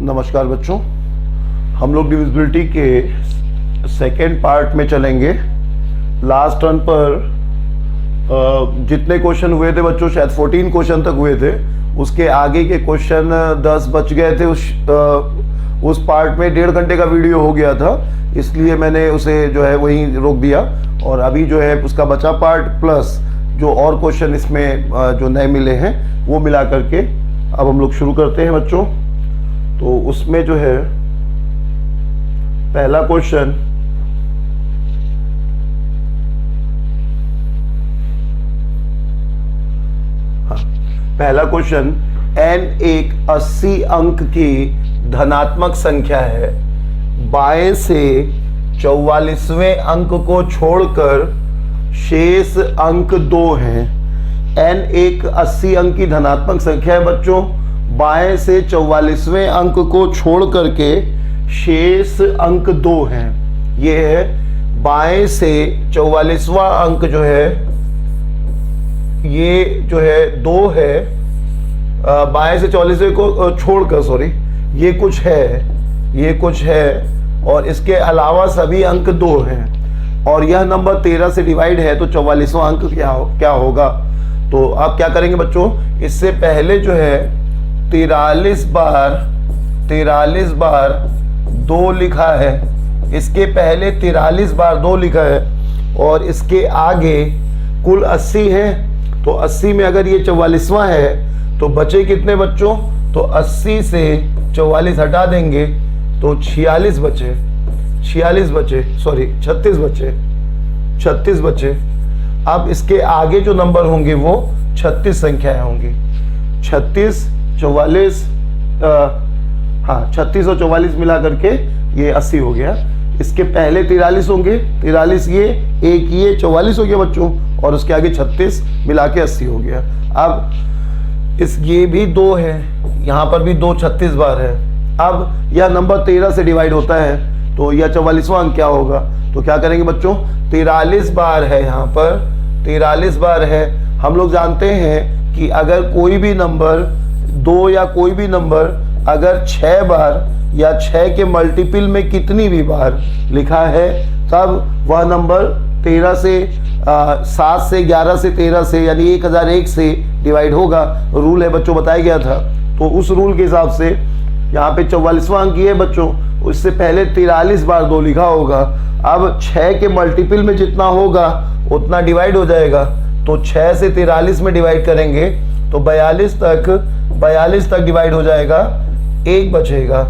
नमस्कार बच्चों, हम लोग डिविजिबिलिटी के सेकेंड पार्ट में चलेंगे। लास्ट टर्न पर जितने क्वेश्चन हुए थे बच्चों, शायद 14 क्वेश्चन तक हुए थे। उसके आगे के क्वेश्चन 10 बच गए थे। उस पार्ट में 1.5 घंटे का वीडियो हो गया था, इसलिए मैंने उसे जो है वहीं रोक दिया। और अभी जो है उसका बचा पार्ट प्लस जो और क्वेश्चन इसमें जो नए मिले हैं वो मिला करके अब हम लोग शुरू करते हैं बच्चों। तो उसमें जो है पहला क्वेश्चन, पहला क्वेश्चन, n एक 80 अंक की धनात्मक संख्या है। बाएं से 44वें अंक को छोड़कर शेष अंक 2 हैं। n एक 80 अंक की धनात्मक संख्या है बच्चों। बाएं से 44वें अंक को छोड़ करके शेष अंक 2 हैं। ये है बाएं से 44वां अंक जो है, ये जो है 2 है। बाएं से 44वें को छोड़कर, सॉरी, ये कुछ है और इसके अलावा सभी अंक 2 हैं और यह नंबर 13 से डिवाइड है, तो 44वां अंक क्या होगा। तो आप क्या करेंगे बच्चों, इससे पहले जो है 43 बार 2 लिखा है, इसके पहले 43 बार 2 लिखा है और इसके आगे कुल 80 है। तो 80 में अगर ये 44वां है तो बचे कितने बच्चों, तो 80 से 44 हटा देंगे तो 36 बचे। अब इसके आगे जो नंबर होंगे वो 36 संख्याएं होंगी। 36 और 44 मिला करके ये 80 हो गया। इसके पहले 43 होंगे, 43 ये 44 हो गया बच्चों, और उसके आगे 36 मिला के 80 हो गया। अब ये भी 2 है, यहाँ पर भी 2 36 बार है। अब यह नंबर 13 से डिवाइड होता है, तो यह 44वां अंक क्या होगा। तो क्या करेंगे बच्चों, 43 बार है, यहाँ पर 43 बार है। हम लोग जानते हैं कि अगर कोई भी नंबर 2 या कोई भी नंबर अगर 6 बार या 6 के मल्टीपल में कितनी भी बार लिखा है, तब वह नंबर 13 से 7 से 11 से 13 से यानी 1001 से डिवाइड होगा। रूल है बच्चों, बताया गया था। तो उस रूल के हिसाब से यहाँ पे 44वां अंक ये है बच्चों, उससे पहले 43 बार 2 लिखा होगा। अब 6 के मल्टीपल में जितना होगा उतना डिवाइड हो जाएगा, तो 6 से 43 में डिवाइड करेंगे तो 42 तक डिवाइड हो जाएगा। 1 बचेगा,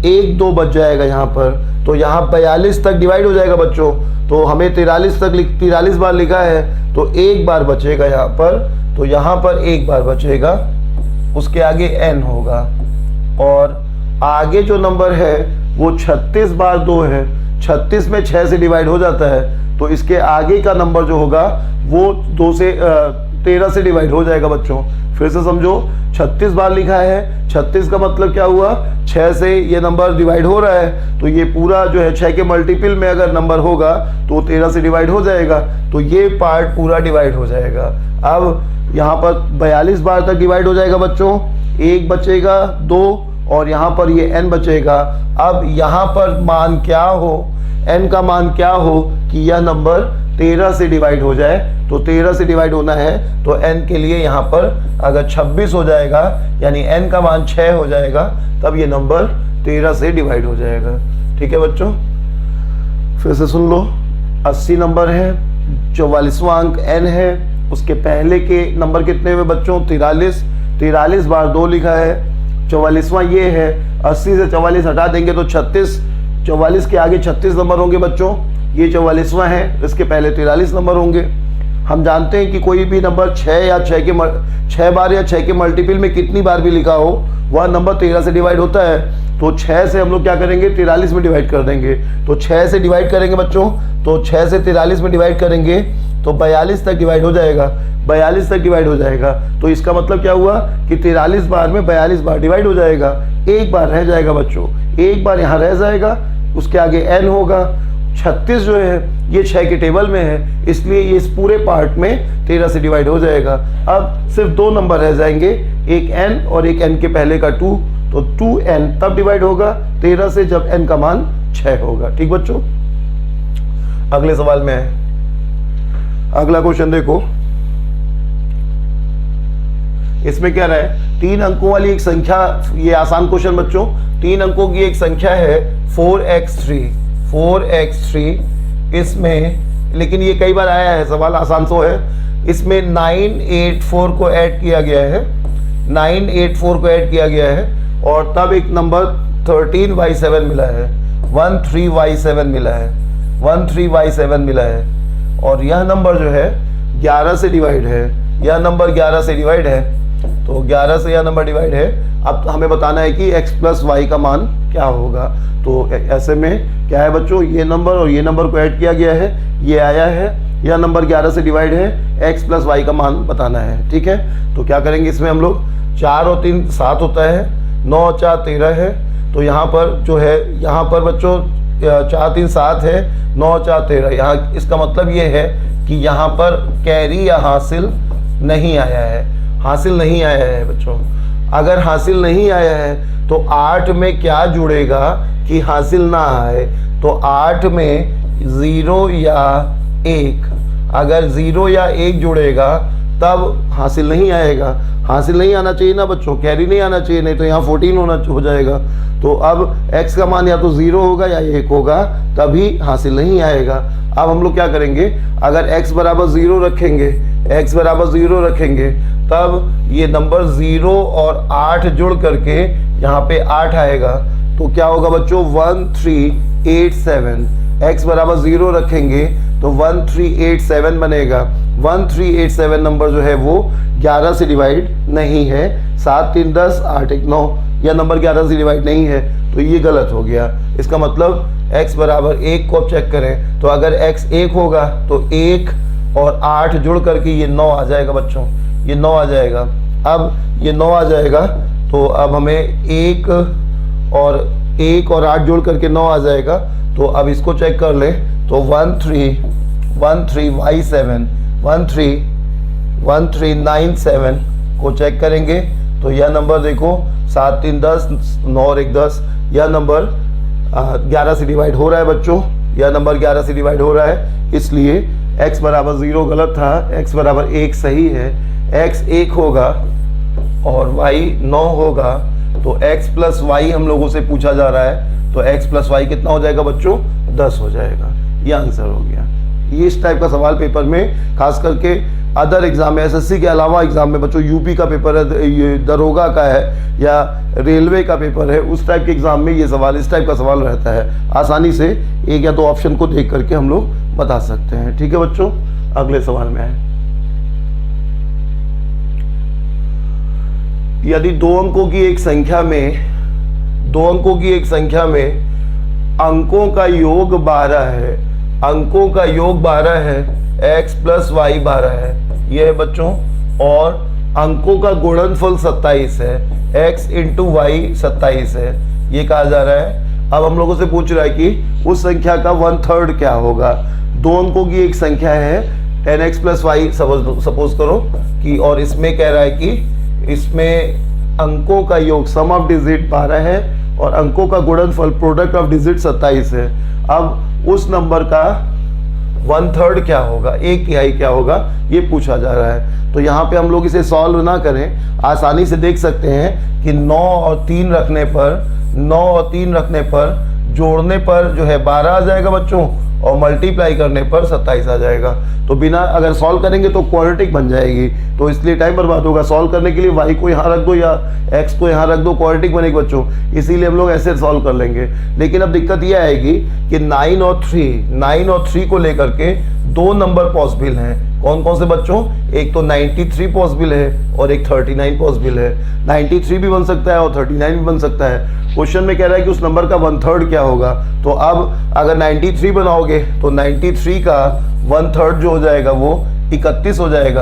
1 2 बच जाएगा यहाँ पर। तो यहाँ 42 तक डिवाइड हो जाएगा बच्चों। तो हमें 43 बार लिखा है, तो 1 बार बचेगा यहाँ पर। तो यहाँ पर 1 बार बचेगा, उसके आगे n होगा। और आगे जो नंबर है वो 36 बार 2 है। 36 में 6 से डिवाइड हो जाता है, तो इसके आगे का नंबर जो होगा वो 13 से डिवाइड हो जाएगा बच्चों। फिर से समझो, 36 बार लिखा है, 36 का मतलब क्या हुआ, 6 से ये नंबर डिवाइड हो रहा है, तो ये पूरा जो है 6 के मल्टीपल में अगर नंबर होगा तो 13 से डिवाइड हो जाएगा, तो ये पार्ट पूरा डिवाइड हो जाएगा। अब यहाँ पर 42 बार तक डिवाइड हो जाएगा बच्चों। 1 बचेगा, 2 और यहाँ पर ये n बचेगा। अब यहाँ पर मान क्या हो, n का मान क्या हो कि यह नंबर 13 से डिवाइड हो जाए। तो 13 से डिवाइड होना है तो n के लिए यहाँ पर अगर 26 हो जाएगा, यानी n का मान 6 हो जाएगा, तब ये नंबर 13 से डिवाइड हो जाएगा। ठीक है बच्चों, फिर से सुन लो। 80 नंबर है, 44वां अंक n है, उसके पहले के नंबर कितने हुए बच्चों, 43 बार 2 लिखा है। 44वां ये है, 80 से 44 हटा देंगे तो 36, 44 के आगे 36 नंबर होंगे बच्चों। ये 44वां है, इसके पहले 43 नंबर होंगे। हम जानते हैं कि कोई भी नंबर 6 बार या 6 के मल्टीपल में कितनी बार भी लिखा हो, वह नंबर 13 से डिवाइड होता है। तो 6 से हम लोग क्या करेंगे, 43 में डिवाइड कर देंगे। तो 6 से डिवाइड करेंगे बच्चों, तो 6 से 43 में डिवाइड करेंगे तो 42 तक डिवाइड हो जाएगा। 42 तक डिवाइड हो जाएगा, तो इसका मतलब क्या हुआ कि 43 बार में 42 बार डिवाइड हो जाएगा। 1 बार रह जाएगा बच्चों, 1 बार यहाँ रह जाएगा, उसके आगे n होगा। 36 जो है ये 6 के टेबल में है, इसलिए ये इस पूरे पार्ट में 13 से डिवाइड हो जाएगा। अब सिर्फ 2 नंबर रह जाएंगे, एक n और एक n के पहले का 2, तो 2n तब डिवाइड होगा 13 से जब n का मान 6 होगा। ठीक बच्चों, अगले सवाल में है। अगला क्वेश्चन देखो, इसमें क्या रहा है, 3 अंकों वाली एक संख्या, ये आसान क्वेश्चन बच्चों, 3 अंकों की एक संख्या है 4x3, इसमें, लेकिन ये कई बार आया है सवाल, आसान सो है। इसमें 984 को ऐड किया गया है, 984 को ऐड किया गया है, और तब एक नंबर 13y7 मिला है, 13y7 मिला है, 13y7 मिला है, और यह नंबर जो है 11 से डिवाइड है, यह नंबर 11 से डिवाइड है, तो 11 से यह नंबर डिवाइड है। अब हमें बताना है कि x प्लस वाई का मान क्या होगा। तो ऐसे में क्या है बच्चों, ये नंबर और ये नंबर को ऐड किया गया है, ये आया है, यह नंबर 11 से डिवाइड है, x प्लस वाई का मान बताना है। ठीक है, तो क्या करेंगे, इसमें हम लोग 4 और 3 7 होता है, 9 और 4 13 है, तो यहाँ पर जो है, यहाँ पर बच्चों 4 3 7 है, 9 और 4 13, यहाँ इसका मतलब ये है कि यहाँ पर कैरी या हासिल नहीं आया है, हासिल नहीं आया है बच्चों। अगर हासिल नहीं आया है तो 8 में क्या जुड़ेगा कि हासिल ना आए, तो 8 में 0 या 1, अगर 0 या 1 जुड़ेगा तब हासिल नहीं आएगा, हासिल नहीं आना चाहिए ना बच्चों, कैरी नहीं आना चाहिए, नहीं तो यहाँ 14 हो जाएगा। तो अब x का मान या तो 0 होगा या 1 होगा, तभी हासिल नहीं आएगा। अब हम लोग क्या करेंगे, अगर x बराबर 0 रखेंगे, x बराबर 0 रखेंगे, तब ये नंबर 0 और 8 जुड़ करके यहाँ पे 8 आएगा, तो क्या होगा बच्चों 1387। x बराबर 0 रखेंगे तो 1387 बनेगा। 1387 नंबर जो है वो 11 से डिवाइड नहीं है, 7 3 10 8 1 9, यह नंबर 11 से डिवाइड नहीं है, तो ये गलत हो गया। इसका मतलब x बराबर 1 को अब चेक करें, तो अगर x 1 होगा तो 1 और 8 जुड़ करके ये 9 आ जाएगा बच्चों, ये 9 आ जाएगा। अब ये 9 आ जाएगा, तो अब हमें 1 और 8 जुड़ करके 9 आ जाएगा। तो अब इसको चेक कर ले, तो 1397 को चेक करेंगे, तो यह नंबर देखो 7 3 10 9 और 1 10, यह नंबर 11 से डिवाइड हो रहा है बच्चों, यह नंबर 11 से डिवाइड हो रहा है, इसलिए x बराबर 0 गलत था, x बराबर 1 सही है। x 1 होगा और y 9 होगा, तो x प्लस वाई हम लोगों से पूछा जा रहा है, तो x प्लस वाई कितना हो जाएगा बच्चों, 10 हो जाएगा। ये आंसर हो गया। ये इस टाइप का सवाल पेपर में, खास करके अदर एग्जाम में, एसएससी के अलावा एग्जाम में बच्चों, यूपी का पेपर है, ये दरोगा का है या रेलवे का पेपर है, उस टाइप के एग्जाम में ये सवाल, इस टाइप का सवाल रहता है। आसानी से 1 या 2 ऑप्शन को देख करके हम लोग बता सकते हैं। ठीक है बच्चों, अगले सवाल में आए। यदि 2 अंकों की एक संख्या में अंकों का योग 12 है, अंकों का योग 12 है, x प्लस वाई 12 है, ये है बच्चों, और अंकों का गुणनफल 27 है, x इंटू वाई 27 है, ये कहा जा रहा है। अब हम लोगों से पूछ रहा है कि उस संख्या का 1/3 क्या होगा। 2 अंकों की एक संख्या है 10x प्लस वाई सपोज करो कि, और इसमें कह रहा है कि इसमें अंकों का योग सम ऑफ डिजिट 12 है और अंकों का गुणनफल प्रोडक्ट ऑफ डिजिट 27 है। अब उस नंबर का 1/3 क्या होगा, 1/3 क्या होगा, ये पूछा जा रहा है। तो यहाँ पे हम लोग इसे सॉल्व ना करें, आसानी से देख सकते हैं कि 9 और 3 रखने पर जोड़ने पर जो है 12 आ जाएगा बच्चों, और मल्टीप्लाई करने पर 27 आ जाएगा। तो बिना, अगर सॉल्व करेंगे तो क्वाड्रेटिक बन जाएगी, तो इसलिए टाइम बर्बाद होगा। सॉल्व करने के लिए y को यहाँ रख दो या x को यहाँ रख दो, क्वाड्रेटिक बनेगी बच्चों, इसीलिए हम लोग ऐसे सॉल्व कर लेंगे। लेकिन अब दिक्कत यह आएगी कि 9 और 3 को लेकर के 2 नंबर पॉसिबल हैं। कौन कौन से बच्चों, एक तो 93 पॉसिबल है और एक 39 पॉसिबल है। 93 भी बन सकता है और 39 भी बन सकता है। क्वेश्चन में कह रहा है कि उस नंबर का 1/3 क्या होगा। तो अब अगर 93 बनाओगे तो 93 का 1/3 जो हो जाएगा वो 31 हो जाएगा,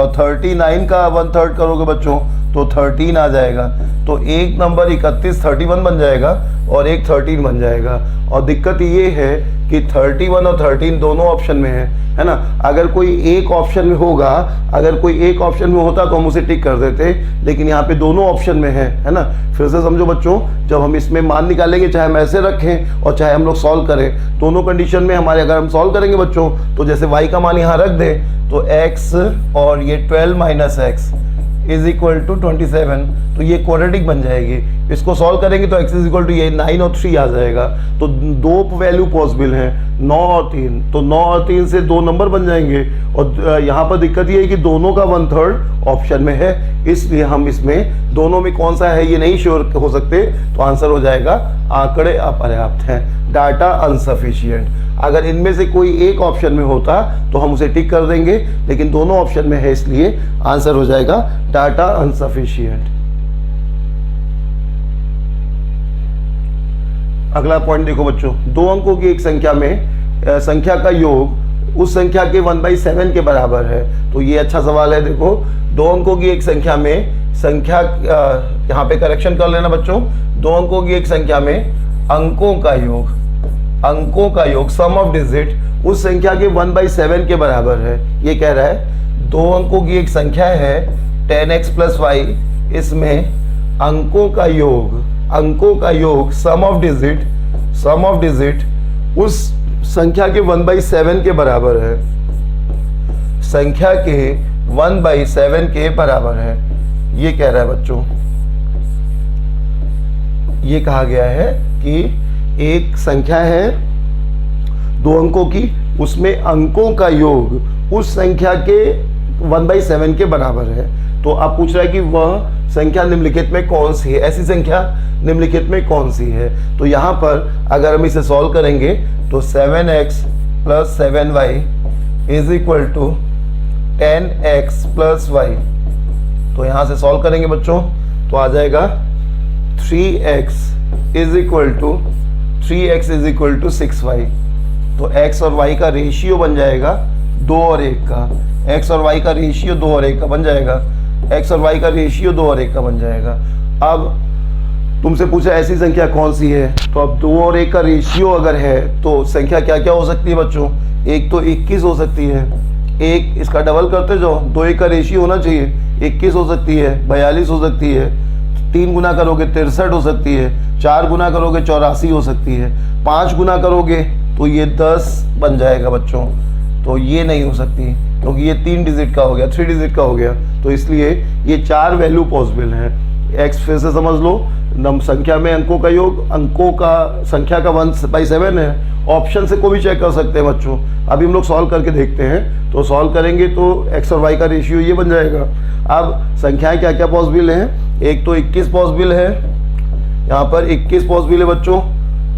और 39 का 1/3 करोगे बच्चों तो 13 आ जाएगा। तो एक नंबर 31 31 बन जाएगा और एक 13 बन जाएगा। और दिक्कत ये है कि 31 और 13 दोनों ऑप्शन में है ना। अगर कोई एक ऑप्शन में होगा, अगर कोई एक ऑप्शन में होता तो हम उसे टिक कर देते, लेकिन यहाँ पे दोनों ऑप्शन में है ना। फिर से समझो बच्चों, जब हम इसमें मान निकालेंगे, चाहे हम ऐसे रखें और चाहे हम लोग सॉल्व करें, दोनों कंडीशन में हमारे अगर हम सॉल्व करेंगे बच्चों, तो जैसे y का मान यहाँ रख दे तो x और ये 12 minus x is equal to 27, तो ये क्वाड्रेटिक बन जाएगी। इसको सॉल्व करेंगे तो x इज इक्वल टू ये 9 और 3 आ जाएगा। तो दो वैल्यू पॉसिबल हैं, 9 और 3, तो 9 और 3 से दो नंबर बन जाएंगे। और यहाँ पर दिक्कत ये है कि दोनों का 1/3 ऑप्शन में है, इसलिए हम इसमें दोनों में कौन सा है ये नहीं श्योर हो सकते, तो आंसर हो जाएगा आंकड़े अपर्याप्त हैं, डाटा अनसफिशिएंट। अगर इनमें से कोई एक ऑप्शन में होता तो हम उसे टिक कर देंगे, लेकिन दोनों ऑप्शन में है, इसलिए आंसर हो जाएगा डाटा अनसफिशिएंट। अगला पॉइंट देखो बच्चों, दो अंकों की एक संख्या में संख्या का योग उस संख्या के 1/7 के बराबर है। तो ये अच्छा सवाल है। देखो, दो अंकों की एक संख्या में संख्या, यहाँ पे करेक्शन कर लेना बच्चों, दो अंकों की एक संख्या में अंकों का योग सम ऑफ डिजिट उस संख्या के 1/7 के बराबर है। ये कह रहा है दो अंकों की एक संख्या है 10x + y, इसमें अंकों का योग सम ऑफ डिजिट उस संख्या के 1/7 के बराबर है, संख्या के 1/7 के बराबर है। ये कह रहा है बच्चों, ये कहा गया है कि एक संख्या है दो अंकों की, उसमें अंकों का योग उस संख्या के 1/7 के बराबर है। तो आप पूछ रहा है कि वह संख्या निम्नलिखित में कौन सी है, ऐसी संख्या निम्नलिखित में कौन सी है। तो यहाँ पर अगर हम इसे सॉल्व करेंगे तो 7x + 7y is equal to 10x + y। तो यहाँ से सॉल्व करेंगे बच्चों तो आ जाएगा 3x is equal to 6y। तो x और y का रेशियो बन जाएगा 2 और 1 का, x और y का रेशियो 2 और 1 का बन जाएगा, x और y का रेशियो 2 और 1 का बन जाएगा। अब तुमसे पूछा ऐसी संख्या कौन सी है, तो अब 2 और 1 का रेशियो अगर है तो संख्या क्या क्या हो सकती है बच्चों, एक तो 21 हो सकती है, एक इसका डबल करते जाओ, 2 1 का रेशियो होना चाहिए, 21 हो सकती है, 42 हो सकती है, 3 गुना करोगे 63 हो सकती है, 4 गुना करोगे 84 हो सकती है, 5 गुना करोगे तो ये 10 बन जाएगा बच्चों। तो ये नहीं हो सकती क्योंकि ये 3 डिजिट का हो गया, 3 डिजिट का हो गया, तो इसलिए ये 4 वैल्यू पॉसिबल हैं। x फिर से समझ लो, संख्या में अंकों का योग, अंकों का संख्या का 1/7 है। ऑप्शन से को भी चेक कर सकते हैं बच्चों। अभी हम लोग सॉल्व करके देखते हैं, तो सॉल्व करेंगे तो x और y का रेशियो ये बन जाएगा। अब संख्याएं क्या क्या पॉसिबल हैं, एक तो 21 पॉसिबल है, यहाँ पर 21 पॉसिबल है बच्चों,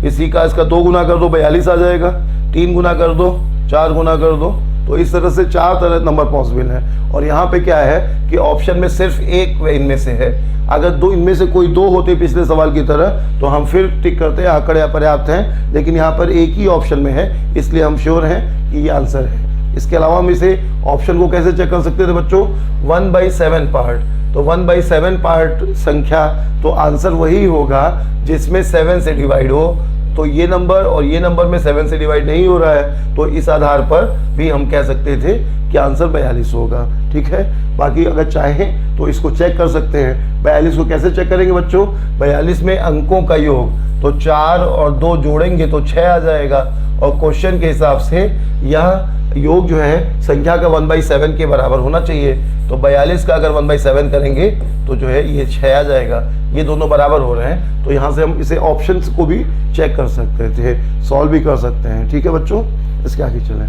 इसी का इसका 2 गुना कर दो 42 आ जाएगा, 3 गुना कर दो, 4 गुना कर दो, तो इस तरह से 4 तरह नंबर पॉसिबल है। और यहाँ पे क्या है कि ऑप्शन में सिर्फ एक इनमें से है। अगर दो इनमें से कोई 2 होते पिछले सवाल की तरह तो हम फिर टिक करते हैं आंकड़े अपर्याप्त हैं, लेकिन यहाँ पर एक ही ऑप्शन में है, इसलिए हम श्योर हैं कि ये आंसर है। इसके अलावा हम इसे ऑप्शन को कैसे चेक कर सकते थे बच्चों, 1/7 पार्ट, तो 1/7 पार्ट संख्या, तो आंसर वही होगा जिसमें 7 से डिवाइड हो। तो ये नंबर और ये नंबर में 7 से डिवाइड नहीं हो रहा है, तो इस आधार पर भी हम कह सकते थे कि आंसर 42 होगा। ठीक है, बाकी अगर चाहें तो इसको चेक कर सकते हैं। 42 को कैसे चेक करेंगे बच्चों, 42 में अंकों का योग, तो 4 और 2 जोड़ेंगे तो 6 आ जाएगा, और क्वेश्चन के हिसाब से यह योग जो है संख्या का 1/7 के बराबर होना चाहिए। तो 42 का अगर 1/7 करेंगे तो जो है ये 6 आ जाएगा। ये दोनों बराबर हो रहे हैं, तो यहाँ से हम इसे ऑप्शंस को भी चेक कर सकते थे, सॉल्व भी कर सकते हैं। ठीक है बच्चों, इसके आगे चलें।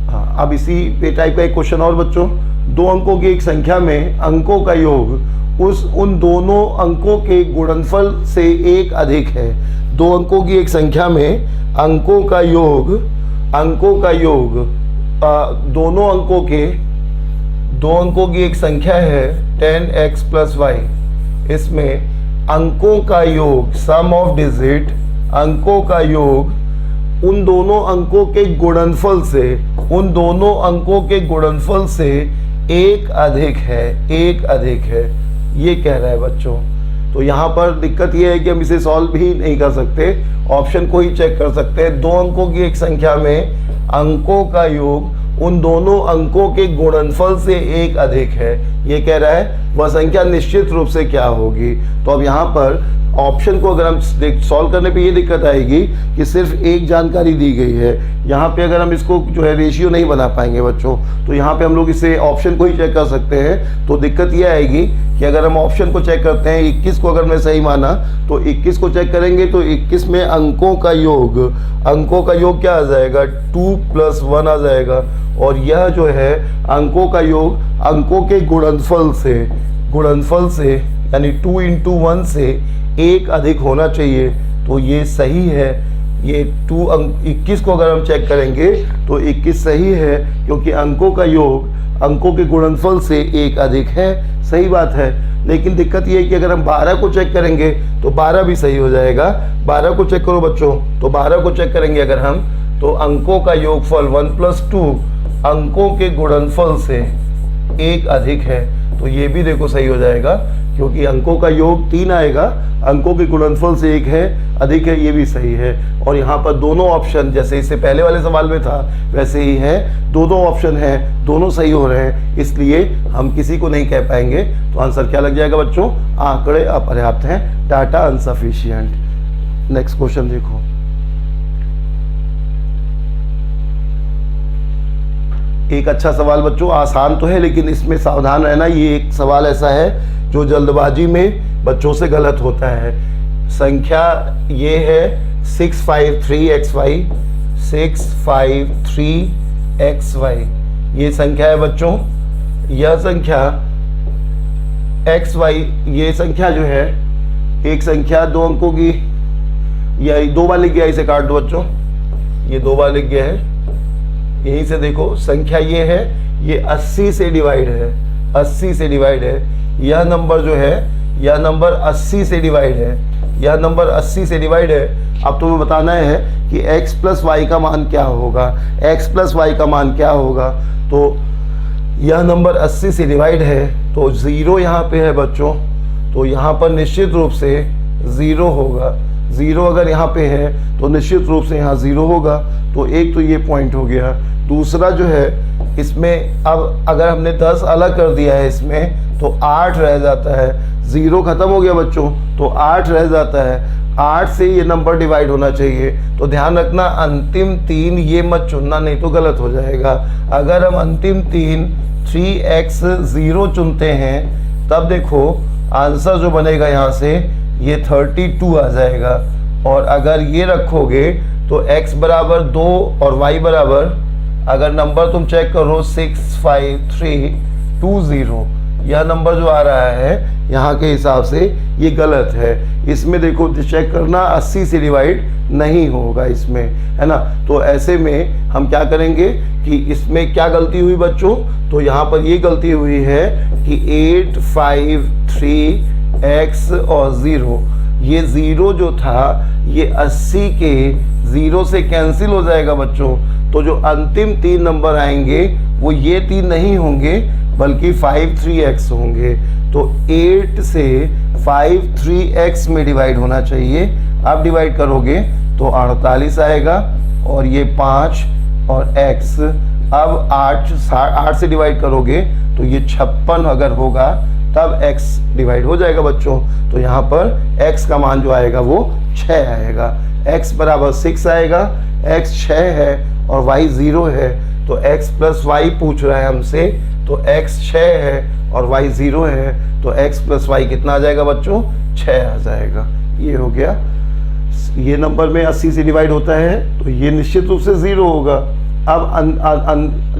हाँ, अब इसी टाइप का एक क्वेश्चन और बच्चों, दो अंकों की एक संख्या में अंकों का योग उन दोनों अंकों के गुणनफल से एक अधिक है। दो अंकों की एक संख्या में अंकों का योग दो अंकों की एक संख्या है 10x + y, इसमें अंकों का योग सम ऑफ डिजिट, अंकों का योग उन दोनों अंकों के गुणनफल से एक अधिक है, ये कह रहा है बच्चों। तो यहाँ पर दिक्कत ये है कि हम इसे सॉल्व भी नहीं कर सकते, ऑप्शन को ही चेक कर सकते हैं। 2 अंकों की एक संख्या में अंकों का योग उन दोनों अंकों के गुणनफल से 1 अधिक है, ये कह रहा है वह संख्या निश्चित रूप से क्या होगी। तो अब यहाँ पर ऑप्शन को अगर हम सॉल्व करने पे ये दिक्कत आएगी कि सिर्फ एक जानकारी दी गई है, यहाँ पे अगर हम इसको जो है रेशियो नहीं बना पाएंगे बच्चों, तो यहाँ पे हम लोग इसे ऑप्शन को ही चेक कर सकते हैं। तो दिक्कत ये आएगी कि अगर हम ऑप्शन को चेक करते हैं, 21 को अगर मैं सही माना तो 21 को चेक करेंगे तो 21 में अंकों का योग क्या आ जाएगा, 2 + 1 आ जाएगा। और यह जो है अंकों का योग अंकों के गुणनफल से यानी 2 × 1 से 1 अधिक होना चाहिए। तो ये सही है, ये 21 को अगर हम चेक करेंगे तो 21 सही है, क्योंकि अंकों का योग अंकों के गुणनफल से 1 अधिक है, सही बात है। लेकिन दिक्कत ये है कि अगर हम 12 को चेक करेंगे तो 12 भी सही हो जाएगा। 12 को चेक करो बच्चों, तो 12 को चेक करेंगे अगर हम, तो अंकों का योगफल 1 + 2 अंकों के गुणनफल से 1 अधिक है, तो ये भी देखो सही हो जाएगा, क्योंकि अंकों का योग 3 आएगा, अंकों के गुणनफल से 1 है अधिक है, ये भी सही है। और यहाँ पर दोनों ऑप्शन जैसे इससे पहले वाले सवाल में था वैसे ही है, दोनों ऑप्शन हैं, दोनों सही हो रहे हैं, इसलिए हम किसी को नहीं कह पाएंगे। तो आंसर क्या लग जाएगा बच्चों, आंकड़े अपर्याप्त हैं, डाटा अनसफिशिएंट। नेक्स्ट क्वेश्चन देखो, एक अच्छा सवाल बच्चों, आसान तो है लेकिन इसमें सावधान रहना। ये एक सवाल ऐसा है जो जल्दबाजी में बच्चों से गलत होता है। संख्या ये है 653xy, 653xy ये संख्या है बच्चों। यह संख्या xy, ये संख्या जो है एक संख्या 2 अंकों की, यह 2 बार लिख गया, इसे काट दो बच्चों, ये 2 बार लिख गया है। यहीं से देखो संख्या ये है, ये 80 से डिवाइड है, 80 से डिवाइड है। यह नंबर जो है, यह नंबर 80 से डिवाइड है, यह नंबर 80 से डिवाइड है। अब तुम्हें बताना है कि x + y का मान क्या होगा, x + y का मान क्या होगा। तो यह नंबर 80 से डिवाइड है, तो 0 यहाँ पे है बच्चों, तो यहाँ पर निश्चित रूप से 0 होगा। 0 अगर यहाँ पे है तो निश्चित रूप से यहाँ 0 होगा। तो एक तो ये पॉइंट हो गया। दूसरा जो है, इसमें अब अगर हमने 10 अलग कर दिया है इसमें, तो 8 रह जाता है। 0 खत्म हो गया बच्चों, तो 8 रह जाता है। 8 से ये नंबर डिवाइड होना चाहिए। तो ध्यान रखना, अंतिम 3 ये मत चुनना, नहीं तो गलत हो जाएगा। अगर हम अंतिम 3x 0 चुनते हैं, तब देखो आंसर जो बनेगा यहाँ से ये 32 आ जाएगा। और अगर ये रखोगे तो x बराबर 2 और y बराबर, अगर नंबर तुम चेक करो 65320, यह नंबर जो आ रहा है यहाँ के हिसाब से ये गलत है। इसमें देखो चेक करना, 80 से डिवाइड नहीं होगा इसमें, है ना। तो ऐसे में हम क्या करेंगे कि इसमें क्या गलती हुई बच्चों, तो यहाँ पर ये गलती हुई है कि 853x और 0, ये 0 जो था ये 80 के 0 से कैंसिल हो जाएगा बच्चों। तो जो अंतिम 3 नंबर आएंगे वो ये 3 नहीं होंगे बल्कि 53x होंगे। तो 8 से 53x में डिवाइड होना चाहिए। अब डिवाइड करोगे तो 48 आएगा, और ये 5 और x, अब 8 से डिवाइड करोगे तो ये 56 अगर होगा तब x डिवाइड हो जाएगा बच्चों। तो यहाँ पर x का मान जो आएगा वो 6 आएगा। x बराबर 6 आएगा, x 6 है और y 0 है। तो x + y पूछ रहा है हमसे, तो x 6 है और y 0 है, तो x + y कितना आ जाएगा बच्चों, 6 आ जाएगा। ये हो गया। ये नंबर में 80 से डिवाइड होता है तो ये निश्चित रूप से 0 होगा। अब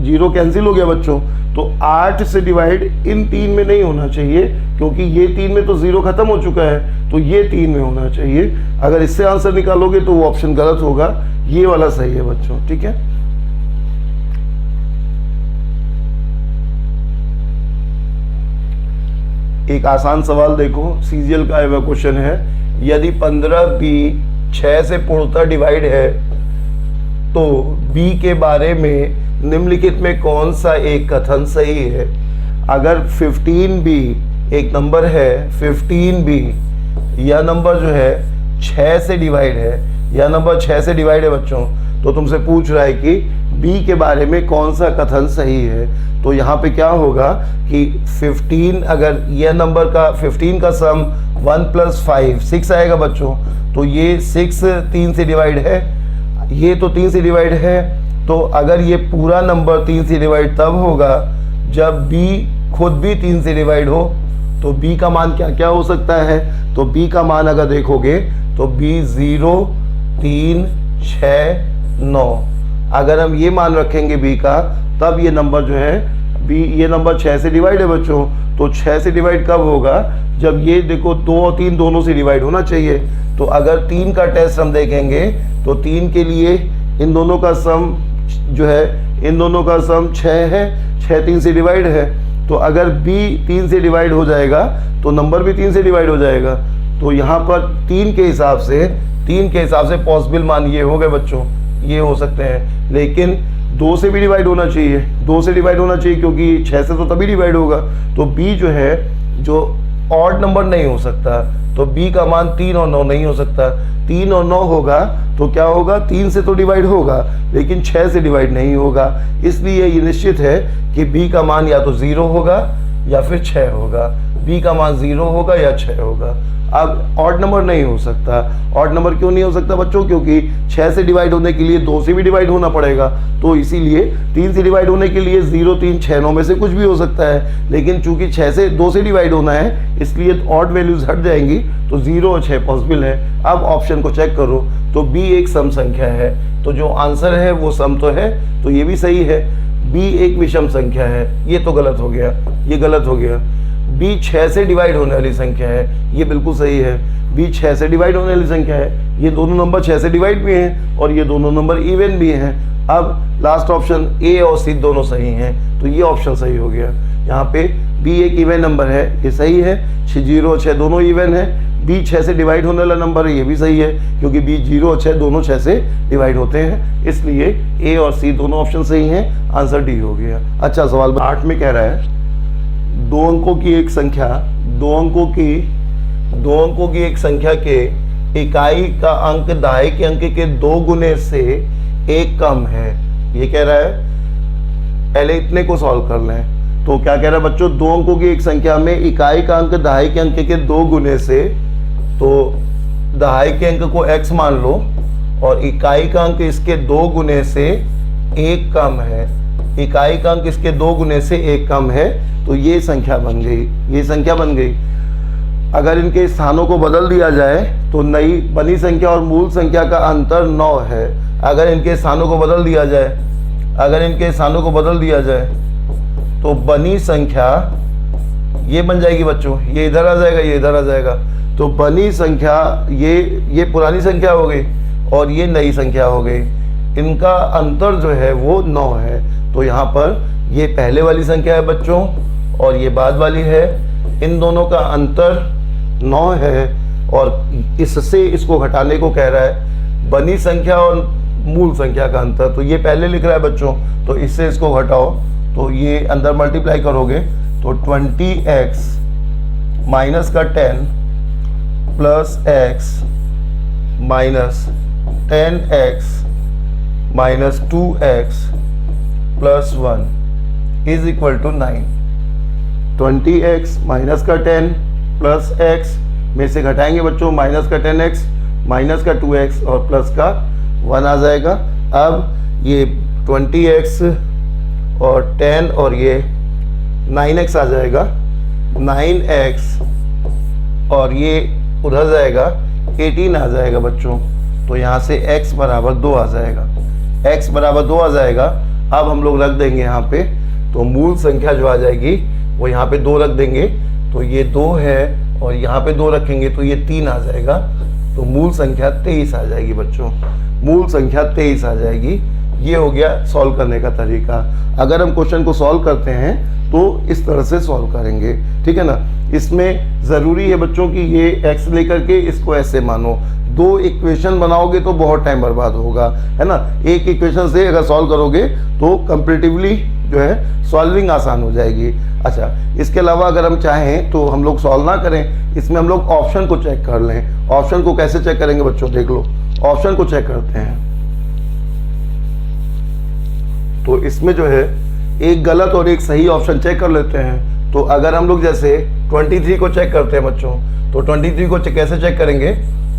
0 कैंसिल हो गया बच्चों, तो 8 से डिवाइड इन 3 में नहीं होना चाहिए, क्योंकि ये 3 में तो 0 खत्म हो चुका है, तो ये 3 में होना चाहिए। अगर इससे आंसर निकालोगे तो वो ऑप्शन गलत होगा, ये वाला सही है बच्चों, ठीक है। एक आसान सवाल देखो, सीजीएल का क्वेश्चन है, यदि 15b 6 से पूर्णतः डिवाइड है तो b के बारे में निम्नलिखित में कौन सा एक कथन सही है। अगर 15b एक नंबर है, 15b यह नंबर जो है 6 से डिवाइड है, यह नंबर 6 से डिवाइड है बच्चों, तो तुमसे पूछ रहा है कि b के बारे में कौन सा कथन सही है। तो यहाँ पे क्या होगा कि 15, अगर यह नंबर का 15 का सम 1 + 5 6 आएगा बच्चों, तो ये 6 3 से डिवाइड है, ये तो 3 से डिवाइड है। तो अगर ये पूरा नंबर 3 से डिवाइड तब होगा जब b खुद भी 3 से डिवाइड हो। तो b का मान क्या क्या हो सकता है? तो b का मान अगर देखोगे तो b 0 3 6 9, अगर हम ये मान रखेंगे b का, तब ये नंबर जो है b, ये नंबर 6 से डिवाइड है बच्चों। तो 6 से डिवाइड कब होगा? जब ये देखो 2 और 3 दोनों से डिवाइड होना चाहिए। तो अगर 3 का टेस्ट हम देखेंगे तो 3 के लिए इन दोनों का सम जो है, इन दोनों का सम 6 है, 6 3 से डिवाइड है। तो अगर b 3 से डिवाइड हो जाएगा तो नंबर भी 3 से डिवाइड हो जाएगा। तो यहाँ पर 3 के हिसाब से पॉसिबल मान ये हो गए बच्चों, ये हो सकते हैं। लेकिन 2 से भी डिवाइड होना चाहिए, 2 से डिवाइड होना चाहिए, क्योंकि 6 से तो तभी डिवाइड होगा। तो b जो है, जो ऑड नंबर नहीं हो सकता, तो b का मान 3 और 9 नहीं हो सकता। 3 और 9 होगा तो क्या होगा? 3 से तो डिवाइड होगा लेकिन 6 से डिवाइड नहीं होगा। इसलिए ये निश्चित है कि b का मान या तो 0 होगा या फिर 6 होगा। b का मान 0 होगा या 6 होगा। अब ऑड नंबर नहीं हो सकता। ऑड नंबर क्यों नहीं हो सकता बच्चों? क्योंकि 6 से डिवाइड होने के लिए 2 से भी डिवाइड होना पड़ेगा। तो इसीलिए 3 से डिवाइड होने के लिए 0 3 6 9 में से कुछ भी हो सकता है। लेकिन चूंकि 6 से 2 से डिवाइड होना है, इसलिए ऑड वैल्यूज हट जाएंगी, तो 0 और 6 पॉसिबल है। अब ऑप्शन को चेक करो तो b एक सम संख्या है, तो जो आंसर है वो सम तो है, तो ये भी सही है। b एक विषम संख्या है, ये तो गलत हो गया, ये गलत हो गया। b 6 से डिवाइड होने वाली संख्या है, ये बिल्कुल सही है। b 6 से डिवाइड होने वाली संख्या है, ये दोनों नंबर 6 से डिवाइड भी हैं और ये दोनों नंबर इवन भी हैं। अब लास्ट ऑप्शन a और c दोनों सही हैं, तो ये ऑप्शन सही हो गया। यहाँ पे b एक इवन नंबर है, ये सही है। 0 और 6 दोनों इवन है। b 6 से डिवाइड होने वाला नंबर है, ये भी सही है, क्योंकि b 0 और 6 दोनों 6 से डिवाइड होते हैं। इसलिए a और c दोनों ऑप्शन सही हैं, आंसर डी हो गया। अच्छा, सवाल 8 में कह रहा है 2 अंकों की एक संख्या, 2 अंकों की एक संख्या के इकाई का अंक दहाई के अंक के 2 गुने से 1 कम है। ये कह रहा है, पहले इतने को सॉल्व कर लें। तो क्या कह रहा है बच्चों? 2 अंकों की एक संख्या में इकाई का अंक दहाई के अंक के 2 गुने से, तो दहाई के अंक को x मान लो और इकाई का अंक इसके 2 गुने से 1 कम है। इकाई का अंक इसके 2 गुने से 1 कम है, तो ये संख्या बन गई, ये संख्या बन गई। अगर इनके स्थानों को बदल दिया जाए तो नई बनी संख्या और मूल संख्या का अंतर 9 है। अगर इनके स्थानों को बदल दिया जाए, अगर इनके स्थानों को बदल दिया जाए तो बनी संख्या ये बन जाएगी बच्चों, ये इधर आ जाएगा, ये इधर आ जाएगा। तो बनी संख्या ये पुरानी संख्या हो गई और ये नई संख्या हो गई। इनका अंतर जो है वो 9 है। तो यहाँ पर ये पहले वाली संख्या है बच्चों और ये बाद वाली है। इन दोनों का अंतर 9 है और इससे इसको घटाने को कह रहा है। बनी संख्या और मूल संख्या का अंतर, तो ये पहले लिख रहा है बच्चों, तो इससे इसको घटाओ तो ये अंदर मल्टीप्लाई करोगे तो 20x माइनस का 10 plus x minus 10x minus 2x plus 1 is equal to 9। 20x minus का 10 प्लस x में से घटाएंगे बच्चों, माइनस का 10x माइनस का 2x और प्लस का 1 आ जाएगा। अब ये 20x और 10 और ये 9x आ जाएगा, 9x और ये उधर जाएगा 18 आ जाएगा बच्चों। तो यहाँ से x बराबर 2 आ जाएगा, x बराबर 2 आ जाएगा। अब हम लोग रख देंगे यहाँ पे, तो मूल संख्या जो आ जाएगी वो यहाँ पे 2 रख देंगे, तो ये 2 है और यहाँ पे 2 रखेंगे तो ये 3 आ जाएगा। तो मूल संख्या 23 आ जाएगी बच्चों, मूल संख्या 23 आ जाएगी। ये हो गया सॉल्व करने का तरीका। अगर हम क्वेश्चन को सॉल्व करते हैं तो इस तरह से सॉल्व करेंगे, ठीक है ना। इसमें ज़रूरी है बच्चों कि ये x लेकर के इसको ऐसे मानो। 2 इक्वेशन बनाओगे तो बहुत टाइम बर्बाद होगा, है ना। एक इक्वेशन से अगर सॉल्व करोगे तो कंपैरेटिवली जो है सॉल्विंग आसान हो जाएगी। अच्छा, इसके अलावा अगर हम चाहें तो हम लोग सॉल्व ना करें, इसमें हम लोग ऑप्शन को चेक कर लें। ऑप्शन को कैसे चेक करेंगे बच्चों, देख लो, ऑप्शन को चेक करते हैं। तो इसमें जो है एक गलत और एक सही ऑप्शन चेक कर लेते हैं। तो अगर हम लोग जैसे 23 को चेक करते हैं बच्चों, तो 23 को कैसे चेक करेंगे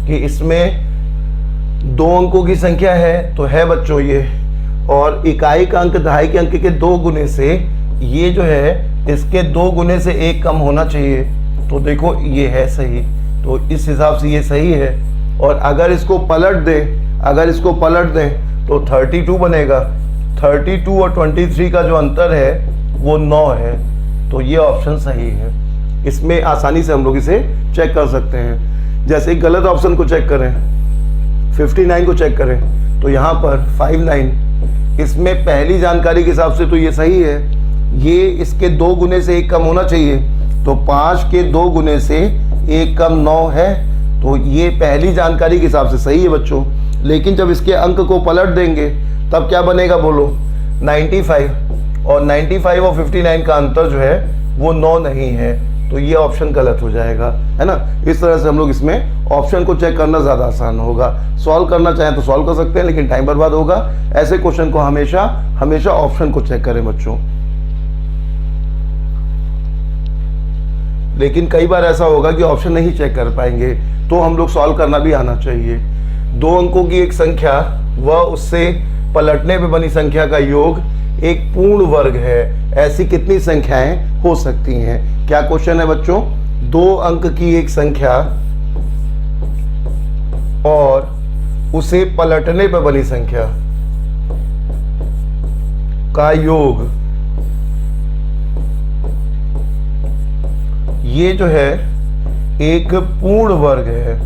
कि इसमें 2 अंकों की संख्या है, तो है बच्चों ये, और इकाई का अंक दहाई के अंक के 2 गुने से ये जो है इसके 2 गुने से 1 कम होना चाहिए। तो देखो ये है सही, तो इस हिसाब से ये सही है। और अगर इसको पलट दें तो 32 बनेगा। 32 और 23 का जो अंतर है वो 9 है, तो ये ऑप्शन सही है। इसमें आसानी से हम लोग इसे चेक कर सकते हैं। जैसे गलत ऑप्शन को चेक करें, 59 को चेक करें, तो यहाँ पर 59, इसमें पहली जानकारी के हिसाब से तो ये सही है, ये इसके 2 गुने से 1 कम होना चाहिए, तो 5 के 2 गुने से 1 कम 9 है, तो ये पहली जानकारी के हिसाब से सही है बच्चों। लेकिन जब इसके अंक को पलट देंगे तब क्या बनेगा बोलो, 95, और 95 और 59 का अंतर जो है वो 9 नहीं है, तो ये ऑप्शन गलत हो जाएगा, है ना। इस तरह से हम लोग इसमें ऑप्शन को चेक करना ज़्यादा आसान होगा। सॉल्व करना चाहें तो सॉल्व कर सकते हैं, लेकिन टाइम बर्बाद होगा। ऐसे क्वेश्चन को हमेशा ऑप्शन को चेक करें बच्चों। लेकिन कई बार ऐसा होगा कि ऑप्शन नहीं चेक कर पाएंगे, तो हम लोग सॉल्व करना भी आना चाहिए। 2 अंकों की एक संख्या व उससे पलटने पे बनी संख्या का योग एक पूर्ण वर्ग है, ऐसी कितनी संख्याएं हो सकती हैं? क्या क्वेश्चन है बच्चों? 2 अंक की एक संख्या और उसे पलटने पर बनी संख्या का योग, ये जो है एक पूर्ण वर्ग है,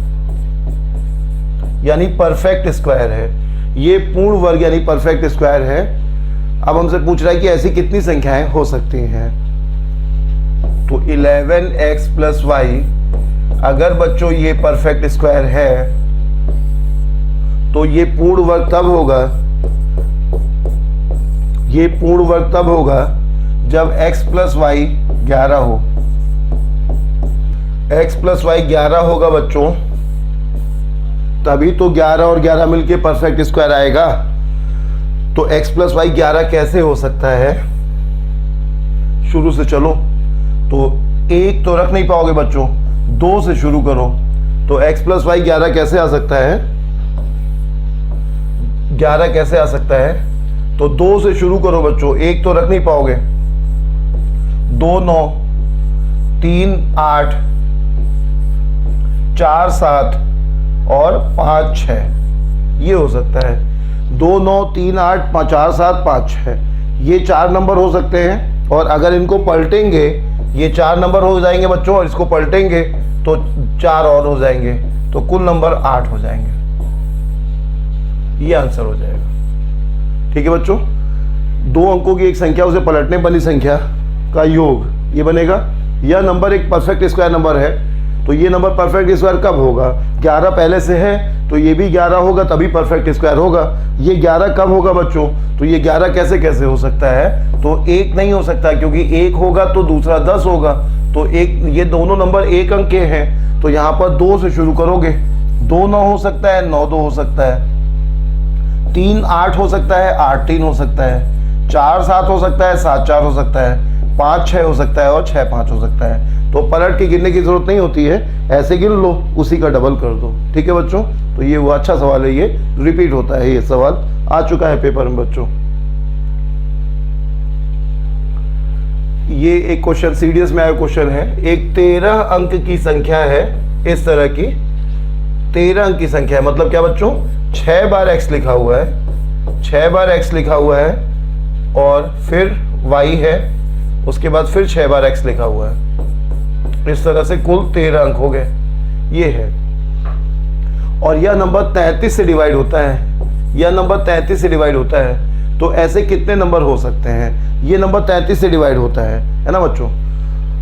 यानी परफेक्ट स्क्वायर है। ये पूर्ण वर्ग यानी परफेक्ट स्क्वायर है। अब हमसे पूछ रहा है कि ऐसी कितनी संख्याएं हो सकती हैं। तो 11x + y, अगर बच्चों ये परफेक्ट स्क्वायर है तो ये पूर्ण वर्ग तब होगा, ये पूर्ण वर्ग तब होगा जब x + y 11 हो। x + y 11 होगा बच्चों, तभी तो 11 और 11 मिलके परफेक्ट स्क्वायर आएगा। तो x + y 11 कैसे हो सकता है? शुरू से चलो, तो 1 तो रख नहीं पाओगे बच्चों, 2 से शुरू करो। तो x + y 11 कैसे आ सकता है? 11 कैसे आ सकता है? तो 2 से शुरू करो बच्चों, 1 तो रख नहीं पाओगे। 2 9, 3 8, 4 7 और 5 6, ये हो सकता है। 2 9 3 8 4 7 5 6, ये 4 नंबर हो सकते हैं। और अगर इनको पलटेंगे, ये 4 नंबर हो जाएंगे बच्चों, और इसको पलटेंगे तो 4 और हो जाएंगे, तो कुल नंबर 8 हो जाएंगे। ये आंसर हो जाएगा। ठीक है बच्चों, 2 अंकों की एक संख्या उसे पलटने वाली संख्या का योग, ये बनेगा। यह नंबर एक परफेक्ट स्क्वायर नंबर है, तो ये नंबर परफेक्ट स्क्वायर कब होगा? 11 पहले से है, तो ये भी 11 होगा, तभी परफेक्ट स्क्वायर होगा। ये 11 कब होगा बच्चों? तो ये 11 कैसे कैसे हो सकता है? तो 1 नहीं हो सकता, क्योंकि 1 होगा तो दूसरा 10 होगा, तो ये दोनों नंबर 1 अंक के हैं, तो यहाँ पर 2 से शुरू करोगे। 2 9 हो सकता है, 9 2 हो सकता है, 3 8 हो सकता है, 8 3 हो सकता है, 4 7 हो सकता है, 7 4 हो सकता है, 5 6 हो सकता है, और 6 5 हो सकता है। तो पलट के गिनने की जरूरत नहीं होती है, ऐसे गिन लो, उसी का डबल कर दो। ठीक है बच्चों, तो ये वो अच्छा सवाल है, ये रिपीट होता है, ये सवाल आ चुका है पेपर में बच्चों। ये एक क्वेश्चन सीडीएस में आया क्वेश्चन है। एक 13 अंक की संख्या है, इस तरह की 13 अंक की संख्या है, मतलब क्या बच्चों? 6 बार x लिखा हुआ है, 6 बार x लिखा हुआ है, और फिर y है, उसके बाद फिर 6 बार x लिखा हुआ है। इस तरह से कुल 13 अंक हो गए, ये है। और यह नंबर 33 से डिवाइड होता है, यह नंबर 33 से डिवाइड होता है। तो ऐसे कितने नंबर हो सकते हैं? ये नंबर 33 से डिवाइड होता है ना बच्चों।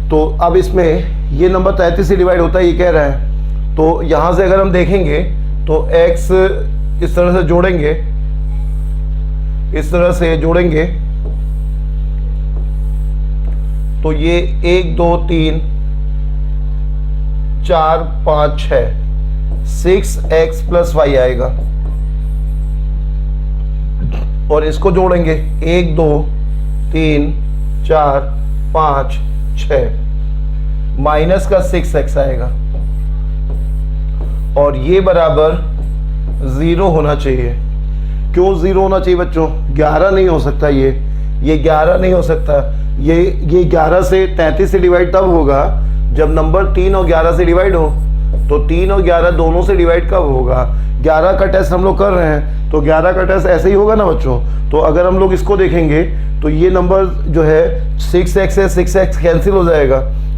तो अब इसमें ये नंबर 33 से डिवाइड होता है, ये कह रहा है। तो यहाँ से अगर हम देखेंगे तो x इस तरह से जोड़ेंगे, इस तरह से जोड़ेंगे, तो ये 1 2 3 4 5 6 6x प्लस वाई आएगा, और इसको जोड़ेंगे 1 2 3 4 5 6 माइनस का 6x आएगा, और ये बराबर 0 होना चाहिए। क्यों 0 होना चाहिए बच्चों? 11 नहीं हो सकता, ये 11 नहीं हो सकता। ये 11 से 33 से डिवाइड तब होगा जब नंबर 3 और 11 से डिवाइड हो। तो 3 और 11 दोनों से डिवाइड कब होगा? 11 का टेस्ट हम लोग कर रहे हैं, तो 11 का टेस्ट ऐसे ही होगा ना बच्चों। तो अगर हम लोग इसको देखेंगे तो ये नंबर जो है 6x है, 6x कैंसिल हो जाएगा।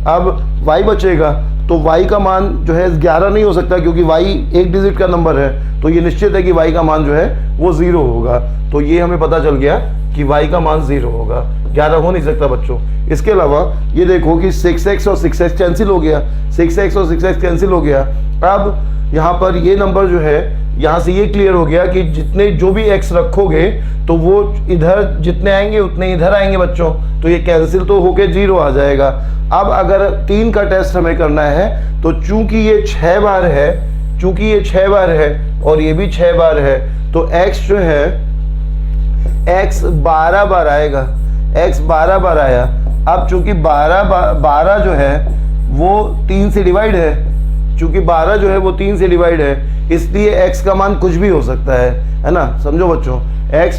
अब y बचेगा, तो y का मान जो है 11 नहीं हो सकता, क्योंकि y एक डिजिट का नंबर है, तो ये निश्चित है कि y का मान जो है वो 0 होगा। तो ये हमें पता चल गया कि y का मान 0 होगा, 11 हो नहीं सकता बच्चों। इसके अलावा ये देखो कि 6x और 6x कैंसिल हो गया, 6x और 6x कैंसिल हो गया। अब यहाँ पर ये नंबर जो है, यहाँ से ये क्लियर हो गया कि जितने जो भी x रखोगे तो वो इधर जितने आएंगे उतने इधर आएंगे बच्चों, तो ये कैंसिल तो होके 0 आ जाएगा। अब अगर 3 का टेस्ट हमें करना है, तो चूंकि ये 6 बार है और ये भी 6 बार है, तो x जो है x 12 बार आएगा, x 12 बार आया। अब चूंकि 12 जो है वो 3 से डिवाइड है, चूंकि 12 जो है वो 3 से डिवाइड है, इसलिए x का मान कुछ भी हो सकता है ना। समझो बच्चों, x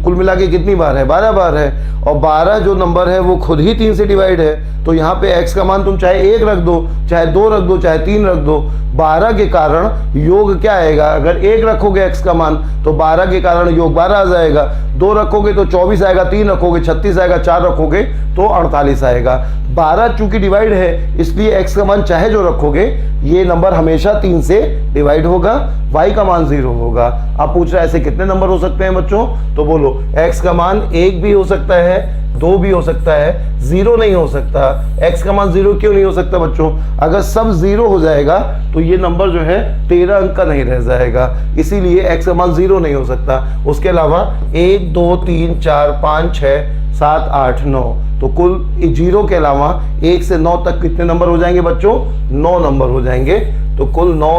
कुल मिला के कितनी बार है? 12 बार है, और 12 जो नंबर है वो खुद ही 3 से डिवाइड है, तो यहाँ पे x का मान तुम चाहे 1 रख दो, चाहे 2 रख दो, चाहे 3 रख दो। 12 के कारण योग क्या आएगा? अगर 1 रखोगे x का मान तो 12 के कारण योग 12 आ जाएगा, 2 रखोगे तो 24 आएगा, 3 रखोगे 36 आएगा, 4 रखोगे तो 48 आएगा। 12 चूंकि डिवाइड है, इसलिए x का मान चाहे जो रखोगे ये नंबर हमेशा 3 से डिवाइड होगा, y का मान 0 होगा। आप पूछ रहे हैं ऐसे कितने नंबर हो सकते हैं बच्चों? तो बोलो x का मान 1 भी हो सकता है, 2 भी हो सकता है, 0 नहीं हो सकता। x का मान 0 क्यों नहीं हो सकता बच्चों? अगर सब 0 हो जाएगा तो ये नंबर जो है 13 अंक का नहीं रह जाएगा, इसीलिए x का मान 0 नहीं हो सकता। उसके अलावा 1 2 3 4 5 6 7 8 9, तो कुल 0 के अलावा 1 से 9 तक कितने नंबर हो जाएंगे बच्चों? 9 नंबर हो जाएंगे। तो कुल 9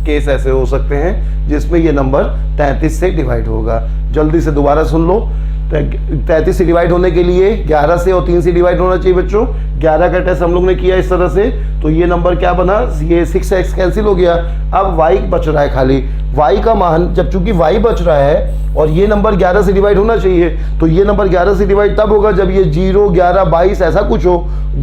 केस ऐसे हो सकते हैं जिसमें ये नंबर 33 से डिवाइड होगा। जल्दी से दोबारा सुन लो। 33 से डिवाइड होने के लिए 11 से और 3 से डिवाइड होना चाहिए बच्चों। 11 का टेस्ट हम लोग ने किया इस तरह से, तो ये नंबर क्या बना? ये 6x कैंसिल हो गया। अब y बच रहा है खाली। y का मान, जब चूंकि y बच रहा है और ये नंबर 11 से डिवाइड होना चाहिए, तो ये नंबर 11 से डिवाइड तब होगा जब ये 0 11 22 ऐसा कुछ हो।